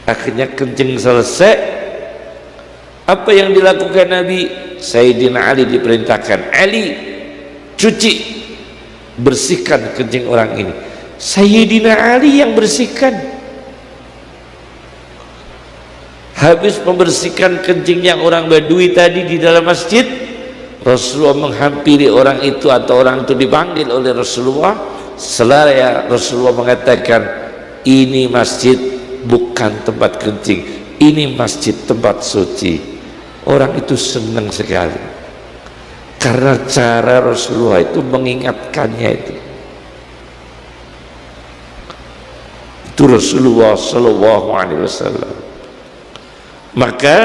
Akhirnya kencing selesai, apa yang dilakukan Nabi? Sayyidina Ali diperintahkan, Ali cuci, bersihkan kencing orang ini. Sayyidina Ali yang bersihkan. Habis membersihkan kencingnya orang Badui tadi di dalam masjid, Rasulullah menghampiri orang itu, atau orang itu dipanggil oleh Rasulullah. Selaya Rasulullah mengatakan, ini masjid bukan tempat kencing, ini masjid tempat suci. Orang itu senang sekali karena cara Rasulullah itu mengingatkannya. Itu Rasulullah Shallallahu Alaihi Wasallam. Maka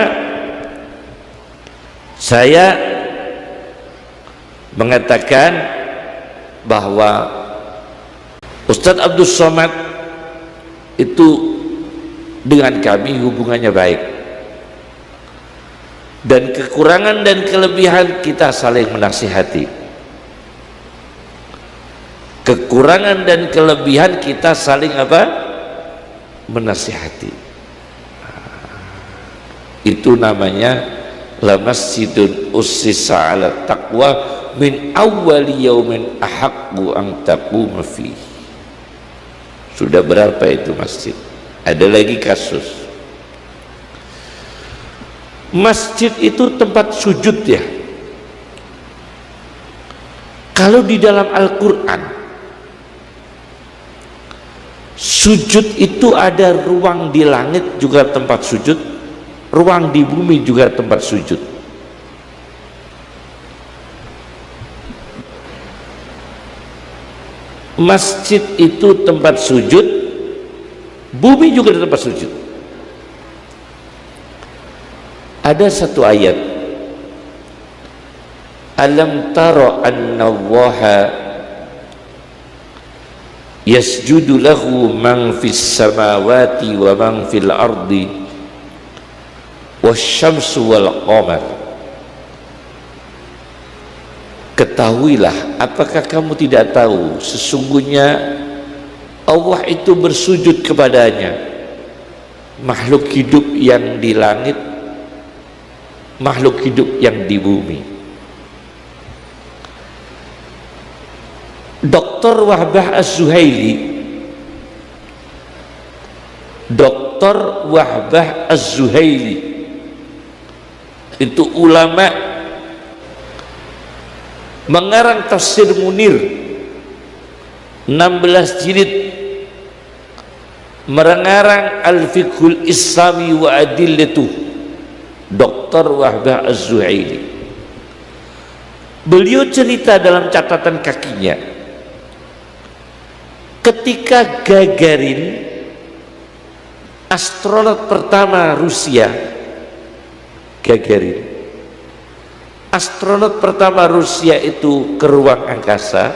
saya mengatakan bahwa Ustadz Abdul Somad itu dengan kami hubungannya baik, dan kekurangan dan kelebihan kita saling menasihati. Kekurangan dan kelebihan kita saling apa? Menasihati. Itu namanya la masjidun ussisa ala taqwa min awwali yaumin ahaqqu an taquma fi. Sudah berapa itu masjid? Ada lagi kasus. Masjid itu tempat sujud ya. Kalau di dalam Al-Quran, sujud itu ada ruang di langit juga tempat sujud, ruang di bumi juga tempat sujud. masjid itu tempat sujud, bumi juga tempat sujud. Ada satu ayat, alam tara anna Allaha yasjudu lahu man fis samawati wa man fil ardi wasyamsu wal qamar. Ketahuilah, apakah kamu tidak tahu sesungguhnya Allah itu bersujud kepadanya, makhluk hidup yang di langit, makhluk hidup yang di bumi. Dr. Wahbah Az-Zuhaili, Dr. Wahbah Az-Zuhaili itu ulama mengarang tafsir Munir 16 jilid, mengarang Al-Fiqhul Islami wa Adillatuh, Dr. Wahbah Az-Zuhaili. Beliau cerita dalam catatan kakinya, ketika Gagarin, astronot pertama Rusia, Gagarin, astronot pertama Rusia itu ke ruang angkasa,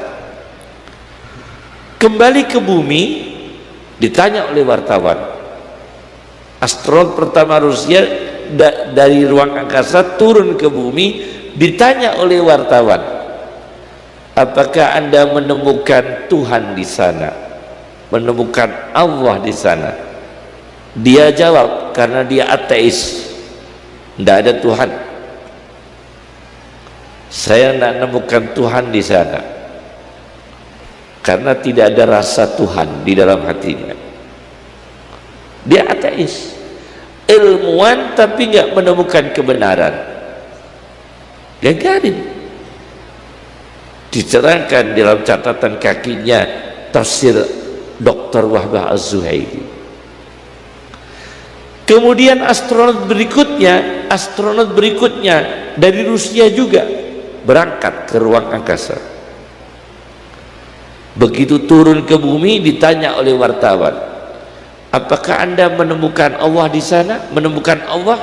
kembali ke bumi, ditanya oleh wartawan. Astronot pertama Rusia dari ruang angkasa turun ke bumi, ditanya oleh wartawan, apakah Anda menemukan Tuhan di sana, menemukan Allah di sana? Dia jawab, karena dia ateis, tidak ada Tuhan. Saya tidak menemukan Tuhan di sana karena tidak ada rasa Tuhan di dalam hatinya. Dia ateis, ilmuwan tapi nggak menemukan kebenaran. Gagarin diterangkan dalam catatan kakinya tafsir Dr. Wahbah Az-Zuhaili. Kemudian astronot berikutnya dari Rusia juga berangkat ke ruang angkasa. Begitu turun ke bumi, ditanya oleh wartawan, apakah Anda menemukan Allah di sana, menemukan Allah?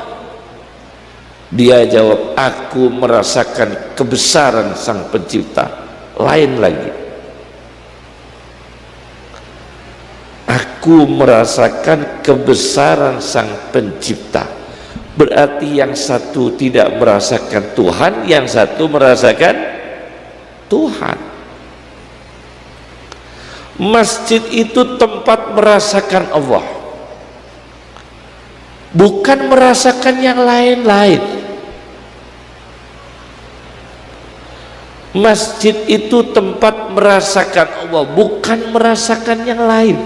Dia jawab, aku merasakan kebesaran Sang Pencipta. Lain lagi, aku merasakan kebesaran Sang Pencipta. Berarti yang satu tidak merasakan Tuhan, yang satu merasakan Tuhan. Masjid itu tempat merasakan Allah, bukan merasakan yang lain-lain. Masjid itu tempat merasakan Allah, bukan merasakan yang lain.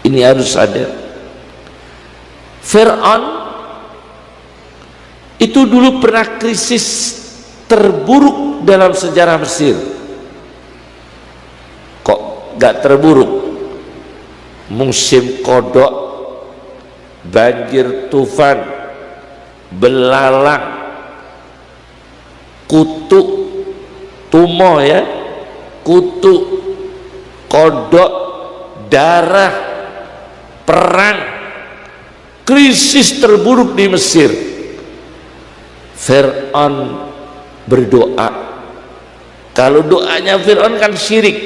Ini harus ada. Fir'aun itu dulu pernah krisis terburuk dalam sejarah Mesir. Kok gak terburuk? Musim kodok, banjir tufan, belalang, kutu, tumo ya, kutu, kodok, darah, perang, krisis terburuk di Mesir. Fir'aun berdoa. Kalau doanya Fir'aun kan syirik,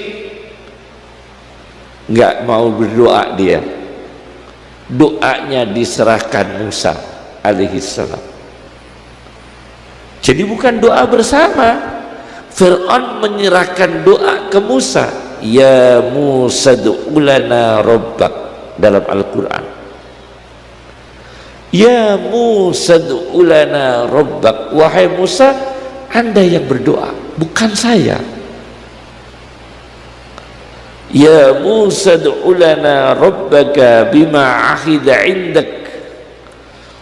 nggak mau berdoa dia. Doanya diserahkan Musa alaihissalam. Jadi bukan doa bersama. Fir'aun menyerahkan doa ke Musa, ya Musa du'ulana rabbak, dalam Al-Quran. Ya Musa du'ulana rabbak, wahai Musa, Anda yang berdoa, bukan saya. Ya Musa du'ulana rabbaka bima ahida indak,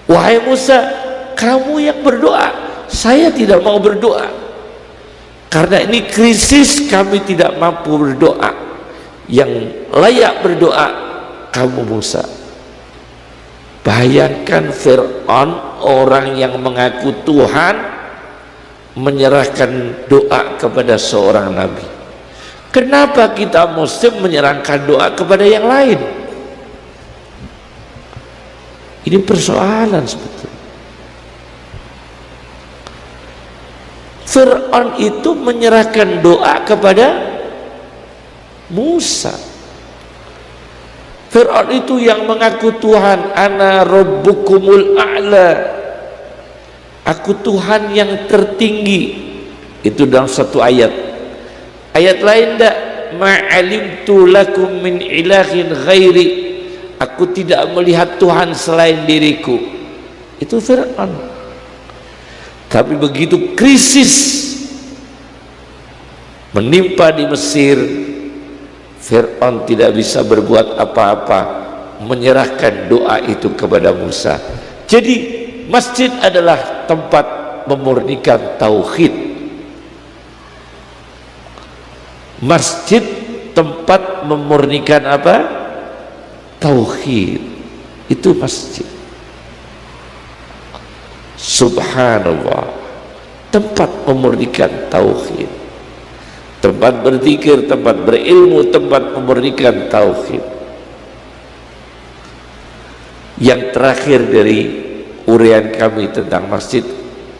wahai Musa, kamu yang berdoa, saya tidak mau berdoa karena ini krisis, kami tidak mampu berdoa. Yang layak berdoa kamu Musa. Bayangkan Fir'aun, orang yang mengaku Tuhan, menyerahkan doa kepada seorang nabi. Kenapa kita muslim menyerahkan doa kepada yang lain? Ini persoalan sebetulnya. Fir'aun itu menyerahkan doa kepada Musa. Fir'aun itu yang mengaku Tuhan, ana rabbukumul a'la, aku Tuhan yang tertinggi. Itu dalam satu ayat. Ayat lain tak, ma'alimtu lakum min ilahin ghairi, aku tidak melihat Tuhan selain diriku. Itu Fir'aun. Tapi begitu krisis menimpa di Mesir, Fir'aun tidak bisa berbuat apa-apa, menyerahkan doa itu kepada Musa. Jadi masjid adalah tempat memurnikan tauhid. Masjid tempat memurnikan apa? Tauhid. Itu masjid. Subhanallah, tempat memurnikan tauhid, tempat berzikir, tempat berilmu, tempat memurnikan tauhid. Yang terakhir dari uraian kami tentang masjid,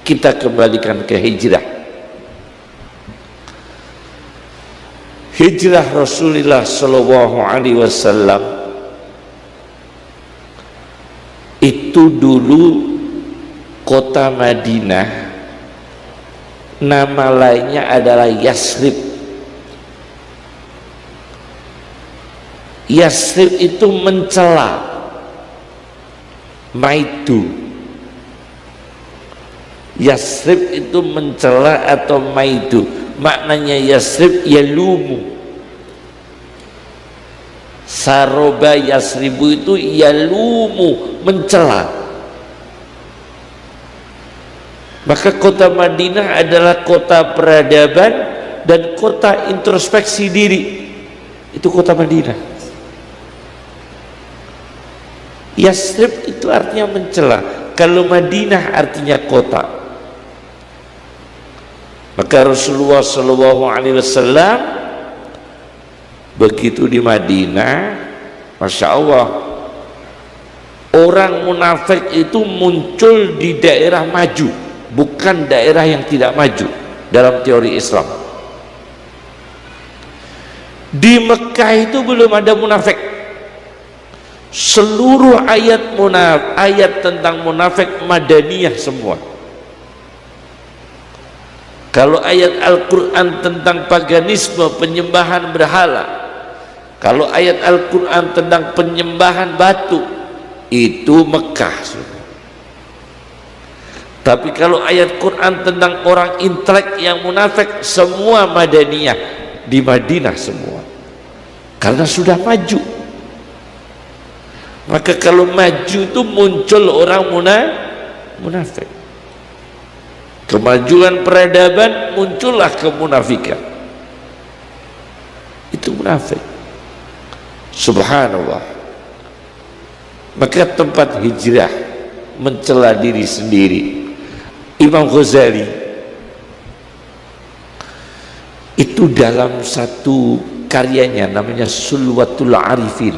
kita kembalikan ke hijrah. Hijrah Rasulullah Shallallahu Alaihi Wasallam itu dulu kota Madinah, nama lainnya adalah Yasrib. Yasrib itu mencela Maidu. Yasrib itu mencela atau Maidu. Maknanya Yasrib yalumu. Saroba Yasribu itu yalumu, mencela. Maka kota Madinah adalah kota peradaban dan kota introspeksi diri. Itu kota Madinah. Yasrib itu artinya mencela, kalau Madinah artinya kota. Maka Rasulullah Shallallahu Alaihi Wasallam begitu di Madinah, Masya Allah, orang munafik itu muncul di daerah maju, bukan daerah yang tidak maju dalam teori Islam. Di Mekah itu belum ada munafik. Seluruh ayat tentang munafik madaniyah semua. Kalau ayat Al-Quran tentang paganisme, penyembahan berhala, kalau ayat Al-Quran tentang penyembahan batu, itu Mekah. Tapi kalau ayat Quran tentang orang intelek yang munafik, semua madaniyah, di Madinah semua, karena sudah maju. Maka kalau maju itu muncul orang munafik. Kemajuan peradaban, muncullah kemunafikan. Itu munafik. Subhanallah. Maka tempat hijrah mencela diri sendiri. Imam Ghazali itu dalam satu karyanya namanya Sulwatul Arifin,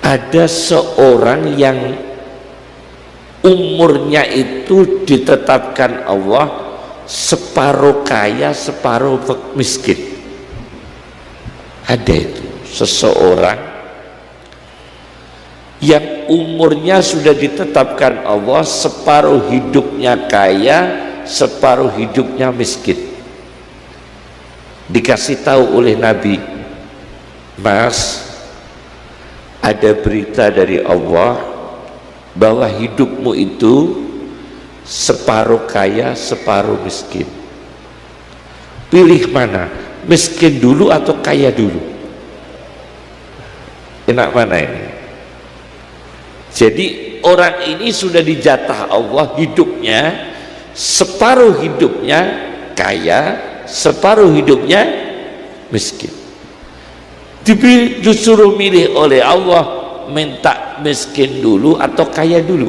ada seorang yang umurnya itu ditetapkan Allah separuh kaya separuh miskin. Ada itu seseorang yang umurnya sudah ditetapkan Allah separuh hidupnya kaya separuh hidupnya miskin. Dikasih tahu oleh Nabi, Mas, ada berita dari Allah bahwa hidupmu itu separuh kaya separuh miskin. Pilih mana, miskin dulu atau kaya dulu? Enak mana ini? Jadi orang ini sudah dijatah Allah hidupnya separuh hidupnya kaya separuh hidupnya miskin. Disuruh milih oleh Allah, minta miskin dulu atau kaya dulu.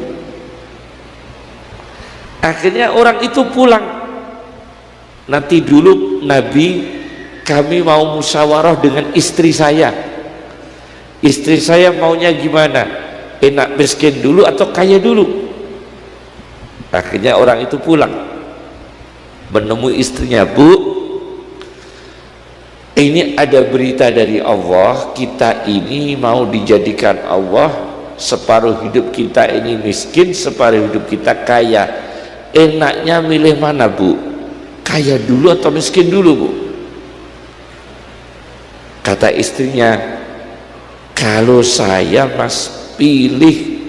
Akhirnya orang itu pulang. Nanti dulu Nabi, kami mau musyawarah dengan istri saya. Istri saya maunya gimana? Enak miskin dulu atau kaya dulu? Akhirnya orang itu pulang, menemui istrinya, Bu, ini ada berita dari Allah, kita ini mau dijadikan Allah, separuh hidup kita ini miskin, separuh hidup kita kaya. Enaknya milih mana, Bu? Kaya dulu atau miskin dulu, Bu? Kata istrinya, kalau saya Mas pilih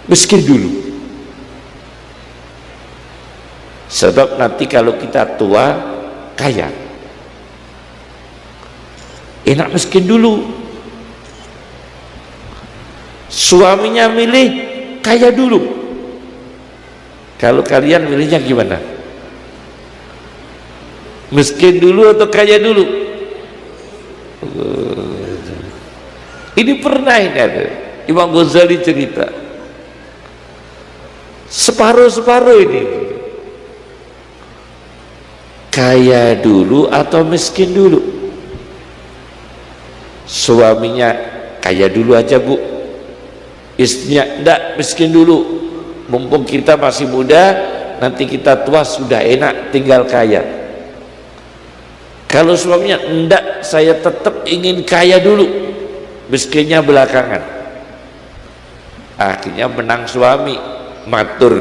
miskin dulu, sebab nanti kalau kita tua kaya. Enak miskin dulu. Suaminya milih kaya dulu. Kalau kalian milihnya gimana? Miskin dulu atau kaya dulu? Ini pernah ini ada Imam Ghazali cerita, separuh-separuh ini, kaya dulu atau miskin dulu. Suaminya kaya dulu aja, Bu. Istrinya enggak, miskin dulu, mumpung kita masih muda, nanti kita tua sudah enak tinggal kaya. Kalau suaminya enggak, saya tetap ingin kaya dulu, miskinnya belakangan. Akhirnya menang suami, matur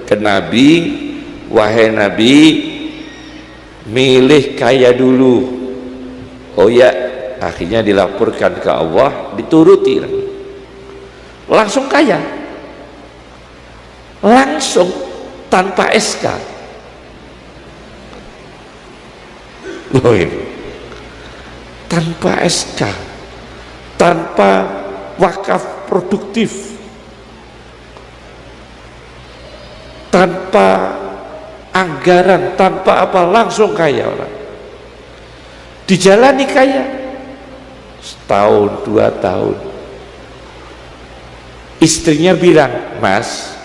ke Nabi, wahai Nabi, milih kaya dulu. Oh ya, akhirnya dilaporkan ke Allah, dituruti, langsung kaya, langsung tanpa SK. Loh, ini tanpa SK, tanpa wakaf produktif, tanpa anggaran, tanpa apa, langsung kaya orang. Dijalani kaya setahun 2 tahun. Istrinya bilang, Mas,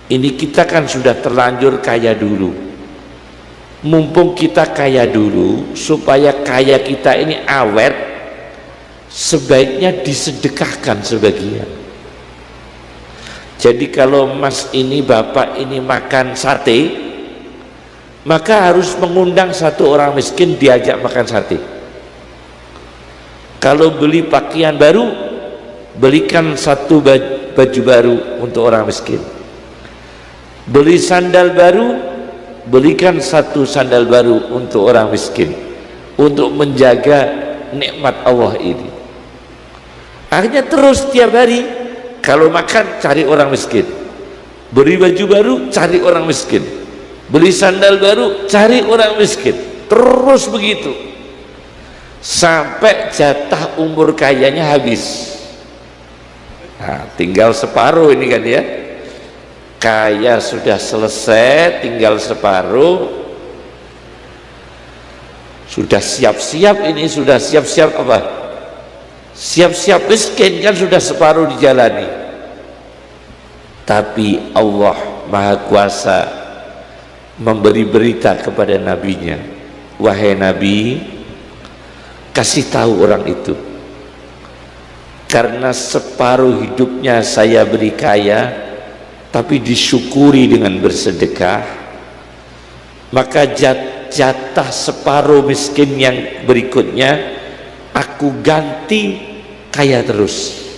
ini kita kan sudah terlanjur kaya dulu, mumpung kita kaya dulu, supaya kaya kita ini awet, sebaiknya disedekahkan sebagian. Jadi kalau Mas ini, Bapak ini makan sate, maka harus mengundang 1 orang miskin, diajak makan sate. Kalau beli pakaian baru, belikan 1 baju baru untuk orang miskin. Beli sandal baru, belikan 1 sandal baru untuk orang miskin, untuk menjaga nikmat Allah ini. Akhirnya terus tiap hari kalau makan cari orang miskin, beli baju baru cari orang miskin, beli sandal baru cari orang miskin, terus begitu sampai jatah umur kayanya habis. Nah, tinggal separuh ini kan ya, kaya sudah selesai, tinggal separuh. Sudah siap-siap ini, sudah siap-siap apa? Siap-siap miskin kan, sudah separuh dijalani. Tapi Allah Maha Kuasa memberi berita kepada nabinya, wahai Nabi, kasih tahu orang itu, karena separuh hidupnya saya beri kaya, tapi disyukuri dengan bersedekah, maka jatah separuh miskin yang berikutnya aku ganti kaya terus.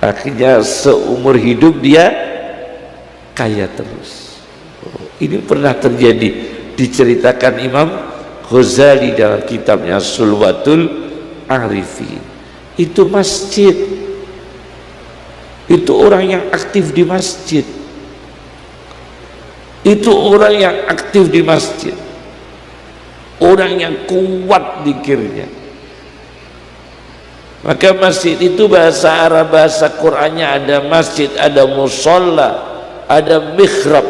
Akhirnya seumur hidup dia kaya terus. Ini pernah terjadi, diceritakan Imam Ghazali dalam kitabnya Sulwatul Arifin. Itu masjid, itu orang yang aktif di masjid, itu orang yang aktif di masjid, orang yang kuat zikirnya. Maka masjid itu bahasa Arab, bahasa Qur'annya ada masjid, ada musolla, ada mihrab.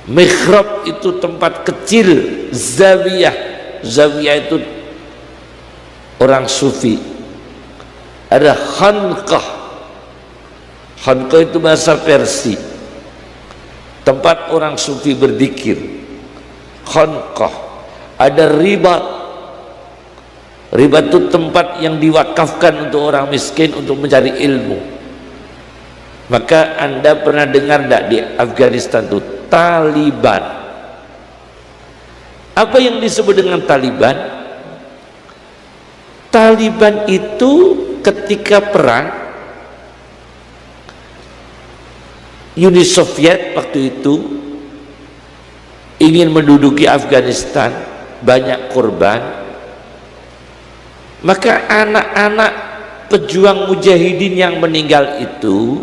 Mihrab itu tempat kecil, zawiyah. Zawiyah itu orang sufi. Ada khanqah. Khanqah itu bahasa Persia, tempat orang sufi berzikir. Khanqah. Ada ribat. Ribat itu tempat yang diwakafkan untuk orang miskin untuk mencari ilmu. Maka Anda pernah dengar tidak di Afghanistan itu Taliban? Apa yang disebut dengan Taliban? Taliban itu ketika perang Uni Soviet waktu itu ingin menduduki Afghanistan, banyak korban, maka anak-anak pejuang mujahidin yang meninggal itu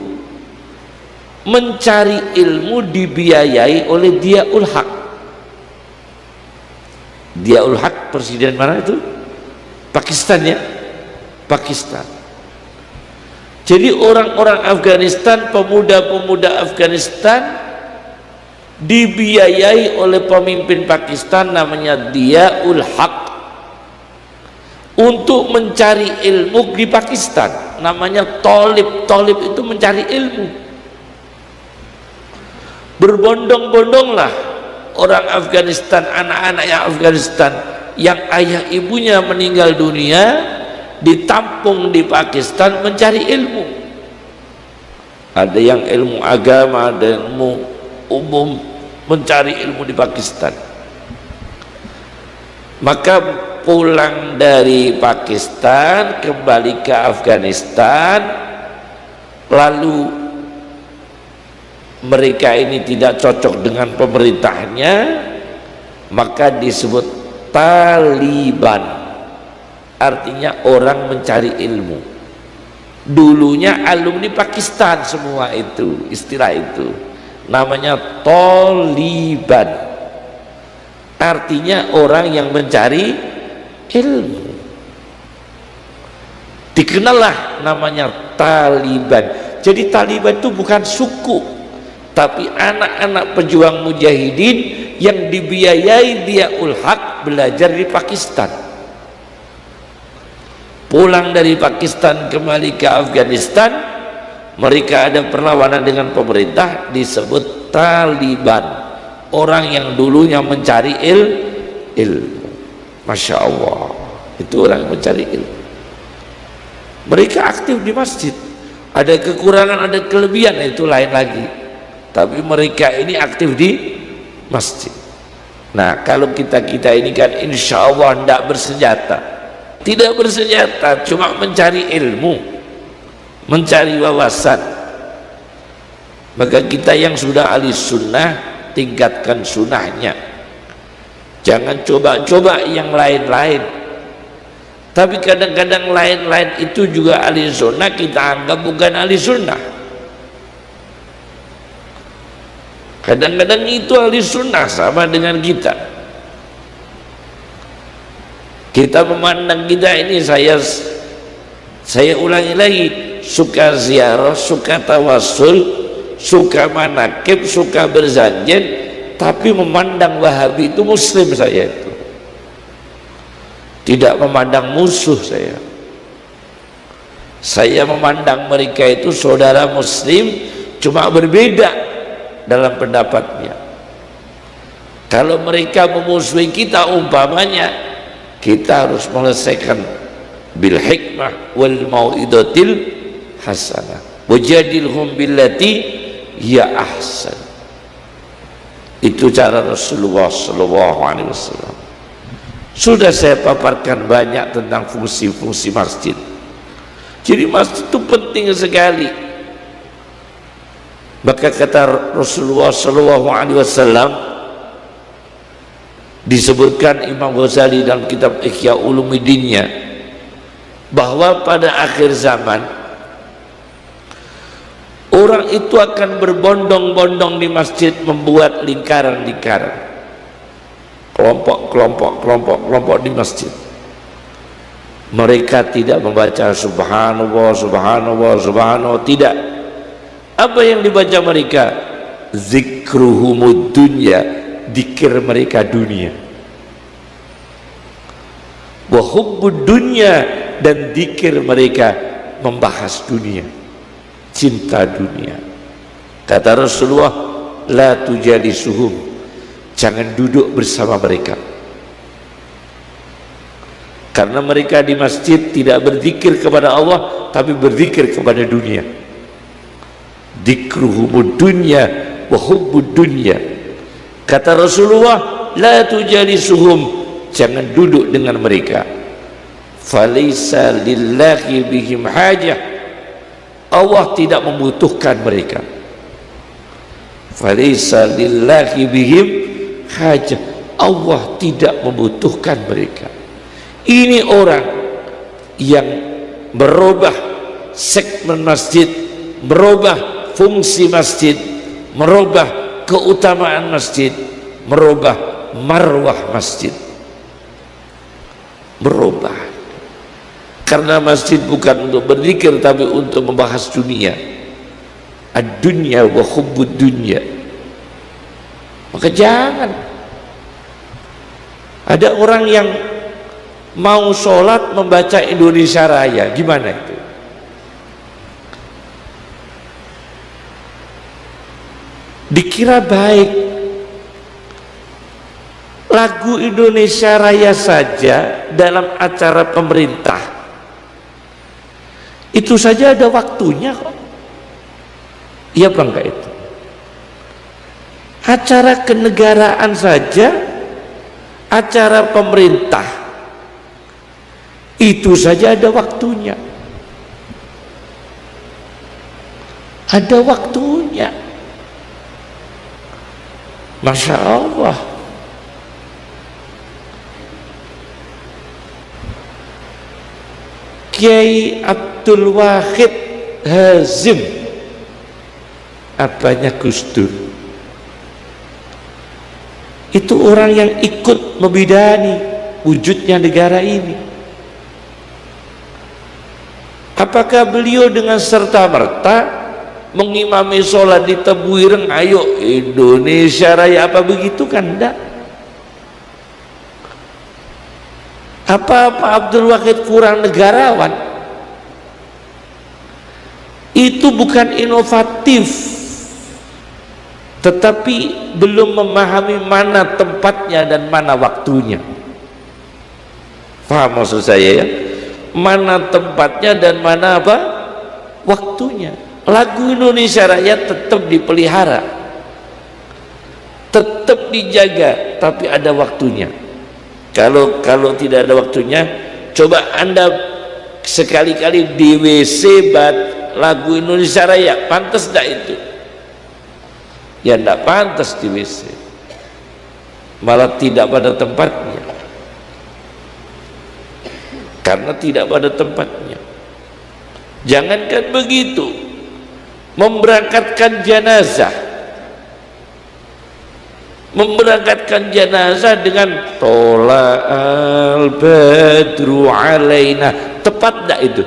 mencari ilmu dibiayai oleh Diaul Haq. Diaul Haq presiden mana itu? Pakistan ya, Pakistan. Jadi orang-orang Afghanistan, pemuda-pemuda Afghanistan dibiayai oleh pemimpin Pakistan namanya Diaul Haq untuk mencari ilmu di Pakistan, namanya Tolib. Tolib itu mencari ilmu. Berbondong-bondonglah orang Afghanistan, anak-anak yang Afghanistan yang ayah ibunya meninggal dunia, ditampung di Pakistan mencari ilmu. Ada yang ilmu agama, ada ilmu umum, mencari ilmu di Pakistan. Maka pulang dari Pakistan kembali ke Afghanistan, lalu mereka ini tidak cocok dengan pemerintahnya, maka disebut Taliban, artinya orang mencari ilmu. Dulunya alumni Pakistan semua itu, istilah itu namanya Taliban, artinya orang yang mencari ilmu. Dikenallah namanya Taliban. Jadi Taliban itu bukan suku, tapi anak-anak pejuang mujahidin yang dibiayai Diaul Haq belajar di Pakistan. Pulang dari Pakistan kembali ke Afghanistan, mereka ada perlawanan dengan pemerintah, disebut Taliban, orang yang dulunya mencari ilmu. Masya Allah, itu orang yang mencari ilmu. Mereka aktif di masjid, ada kekurangan, ada kelebihan, itu lain lagi, tapi mereka ini aktif di masjid. Nah, kalau kita ini kan insya Allah tidak bersenjata, cuma mencari ilmu, mencari wawasan. Maka kita yang sudah ahli sunnah, tingkatkan sunnahnya, jangan coba-coba yang lain-lain. Tapi kadang-kadang lain-lain itu juga ahli sunnah, kita anggap bukan ahli sunnah. Kadang-kadang itu ahli sunnah sama dengan kita. Kita memandang kita ini, saya ulangi lagi, suka ziarah, suka tawasul, suka manakib, suka berzanjen, tapi memandang Wahabi itu muslim. Saya itu tidak memandang musuh. Saya memandang mereka itu saudara muslim, cuma berbeda dalam pendapatnya. Kalau mereka memusuhi kita, umpamanya kita harus menyelesaikan bil hikmah wal mau'idatil hasanah wajadilhum billati ya ahsan. Itu cara Rasulullah SAW. Sudah saya paparkan banyak tentang fungsi-fungsi masjid. Jadi masjid itu penting sekali. Maka kata Rasulullah SAW, disebutkan Imam Ghazali dalam kitab Ihya Ulumuddinnya, bahwa pada akhir zaman orang itu akan berbondong-bondong di masjid, membuat lingkaran-lingkaran, kelompok di masjid. Mereka tidak membaca subhanallah, subhanallah, subhanallah, tidak. Apa yang dibaca mereka? Zikruhumud dunya, dikir mereka dunia. Wa hubbud dunya, dan dikir mereka membahas dunia. cinta dunia. Kata Rasulullah, la tujalisuhum, jangan duduk bersama mereka, karena mereka di masjid tidak berzikir kepada Allah tapi berzikir kepada dunia. Dzikruhumud dunya wa hubbud dunya. Kata Rasulullah, la tujalisuhum, jangan duduk dengan mereka. Falaysa lillahi bihim hajah, Allah tidak membutuhkan mereka. Falaysa lillahi bihim hajah, Allah tidak membutuhkan mereka. Ini orang yang merubah segmen masjid, merubah fungsi masjid, merubah keutamaan masjid, merubah marwah masjid, merubah. Karena masjid bukan untuk berzikir tapi untuk membahas dunia. Ad-dunya wa hubbud dunya. Maka jangan ada orang yang mau sholat membaca Indonesia Raya. Gimana itu? Dikira baik. Lagu Indonesia Raya saja dalam acara pemerintah itu saja ada waktunya kok. Iya apa enggak itu? Acara kenegaraan saja, acara pemerintah itu saja ada waktunya. Ada waktunya. Masya Allah. Kiai Abdul Wahid Hazim, apanya Gus Dur, itu orang yang ikut membidani wujudnya negara ini. Apakah beliau dengan serta-merta mengimami sholat di Tebuireng, ayo Indonesia Raya, apa begitu? Kan enggak. Apa Abdul Wahid kurang negarawan? Itu bukan inovatif, tetapi belum memahami mana tempatnya dan mana waktunya. Paham maksud saya ya? Mana tempatnya dan mana apa? Waktunya. Lagu Indonesia Raya tetap dipelihara, tetap dijaga, tapi ada waktunya. Kalau tidak ada waktunya, coba Anda sekali-kali di WC lagu Indonesia Raya, pantas enggak itu? Ya enggak pantas di WC, malah tidak pada tempatnya, karena tidak pada tempatnya. Jangankan begitu, memberangkatkan jenazah dengan tola al badru alaina, tepat enggak itu?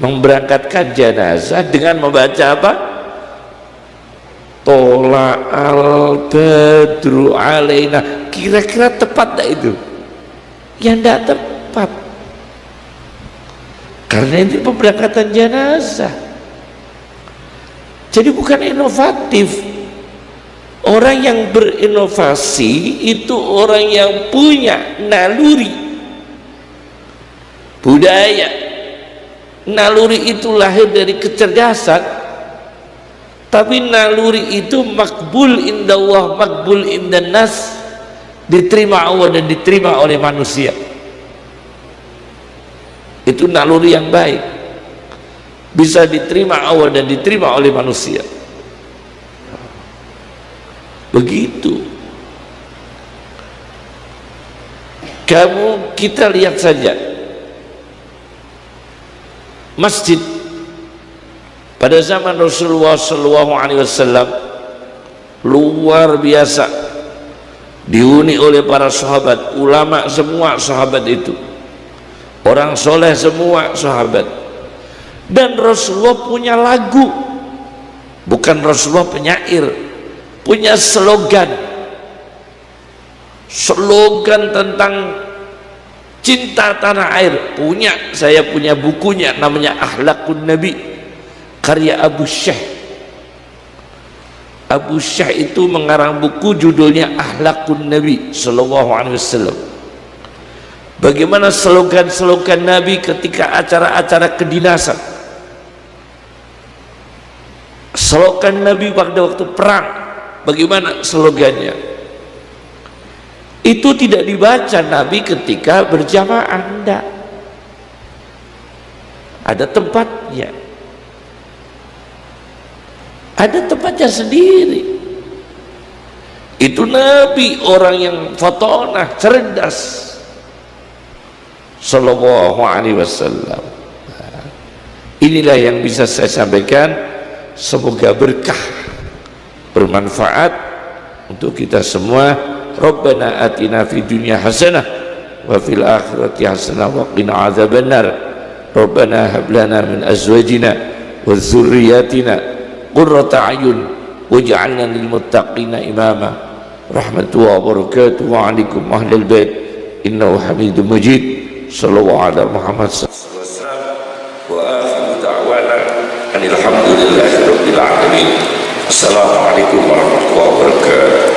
Memberangkatkan jenazah dengan membaca apa? Tola al badru alaina, kira-kira tepat enggak itu? Ya enggak tepat, karena ini pemberangkatan jenazah. Jadi bukan inovatif. Orang yang berinovasi itu orang yang punya naluri budaya. Naluri itu lahir dari kecerdasan, tapi naluri itu makbul indallah, makbul indan nas, diterima Allah dan diterima oleh manusia. Itu naluri yang baik, bisa diterima Allah dan diterima oleh manusia. Begitu. Kita lihat saja masjid pada zaman Rasulullah SAW luar biasa, dihuni oleh para sahabat, ulama semua sahabat itu, orang soleh semua sahabat. Dan Rasulullah punya lagu, bukan Rasulullah penyair, punya slogan tentang cinta tanah air. Saya punya bukunya namanya Akhlakun Nabi, karya Abu Syekh. Abu Syekh itu mengarang buku judulnya Akhlakun Nabi sallallahu alaihi wasallam. Bagaimana slogan-slogan Nabi ketika acara-acara kedinasan, slogan Nabi pada waktu perang, bagaimana slogannya. Itu tidak dibaca Nabi ketika berjamaah, enggak. Ada tempatnya, ada tempatnya sendiri. Itu Nabi orang yang fatonah, cerdas sallallahu alaihi wasallam. Inilah yang bisa saya sampaikan, semoga berkah, bermanfaat untuk kita semua. Rabbana atina fid dunya hasanah wa fil akhirati hasanah wa qina adzabannar. Rabbana hab lana min azwajina wa dzurriyyatina qurrata a'yun waj'alna lil muttaqina imama. Rahmatullahi wa barakatuhu alaikum ahlal bait innahu hamidum majid. Sallallahu ala Muhammad sallallahu alaihi wasallam wa akhiru da'wana alhamdulillahi rabbil alamin. Assalamualaikum warahmatullahi wabarakatuh.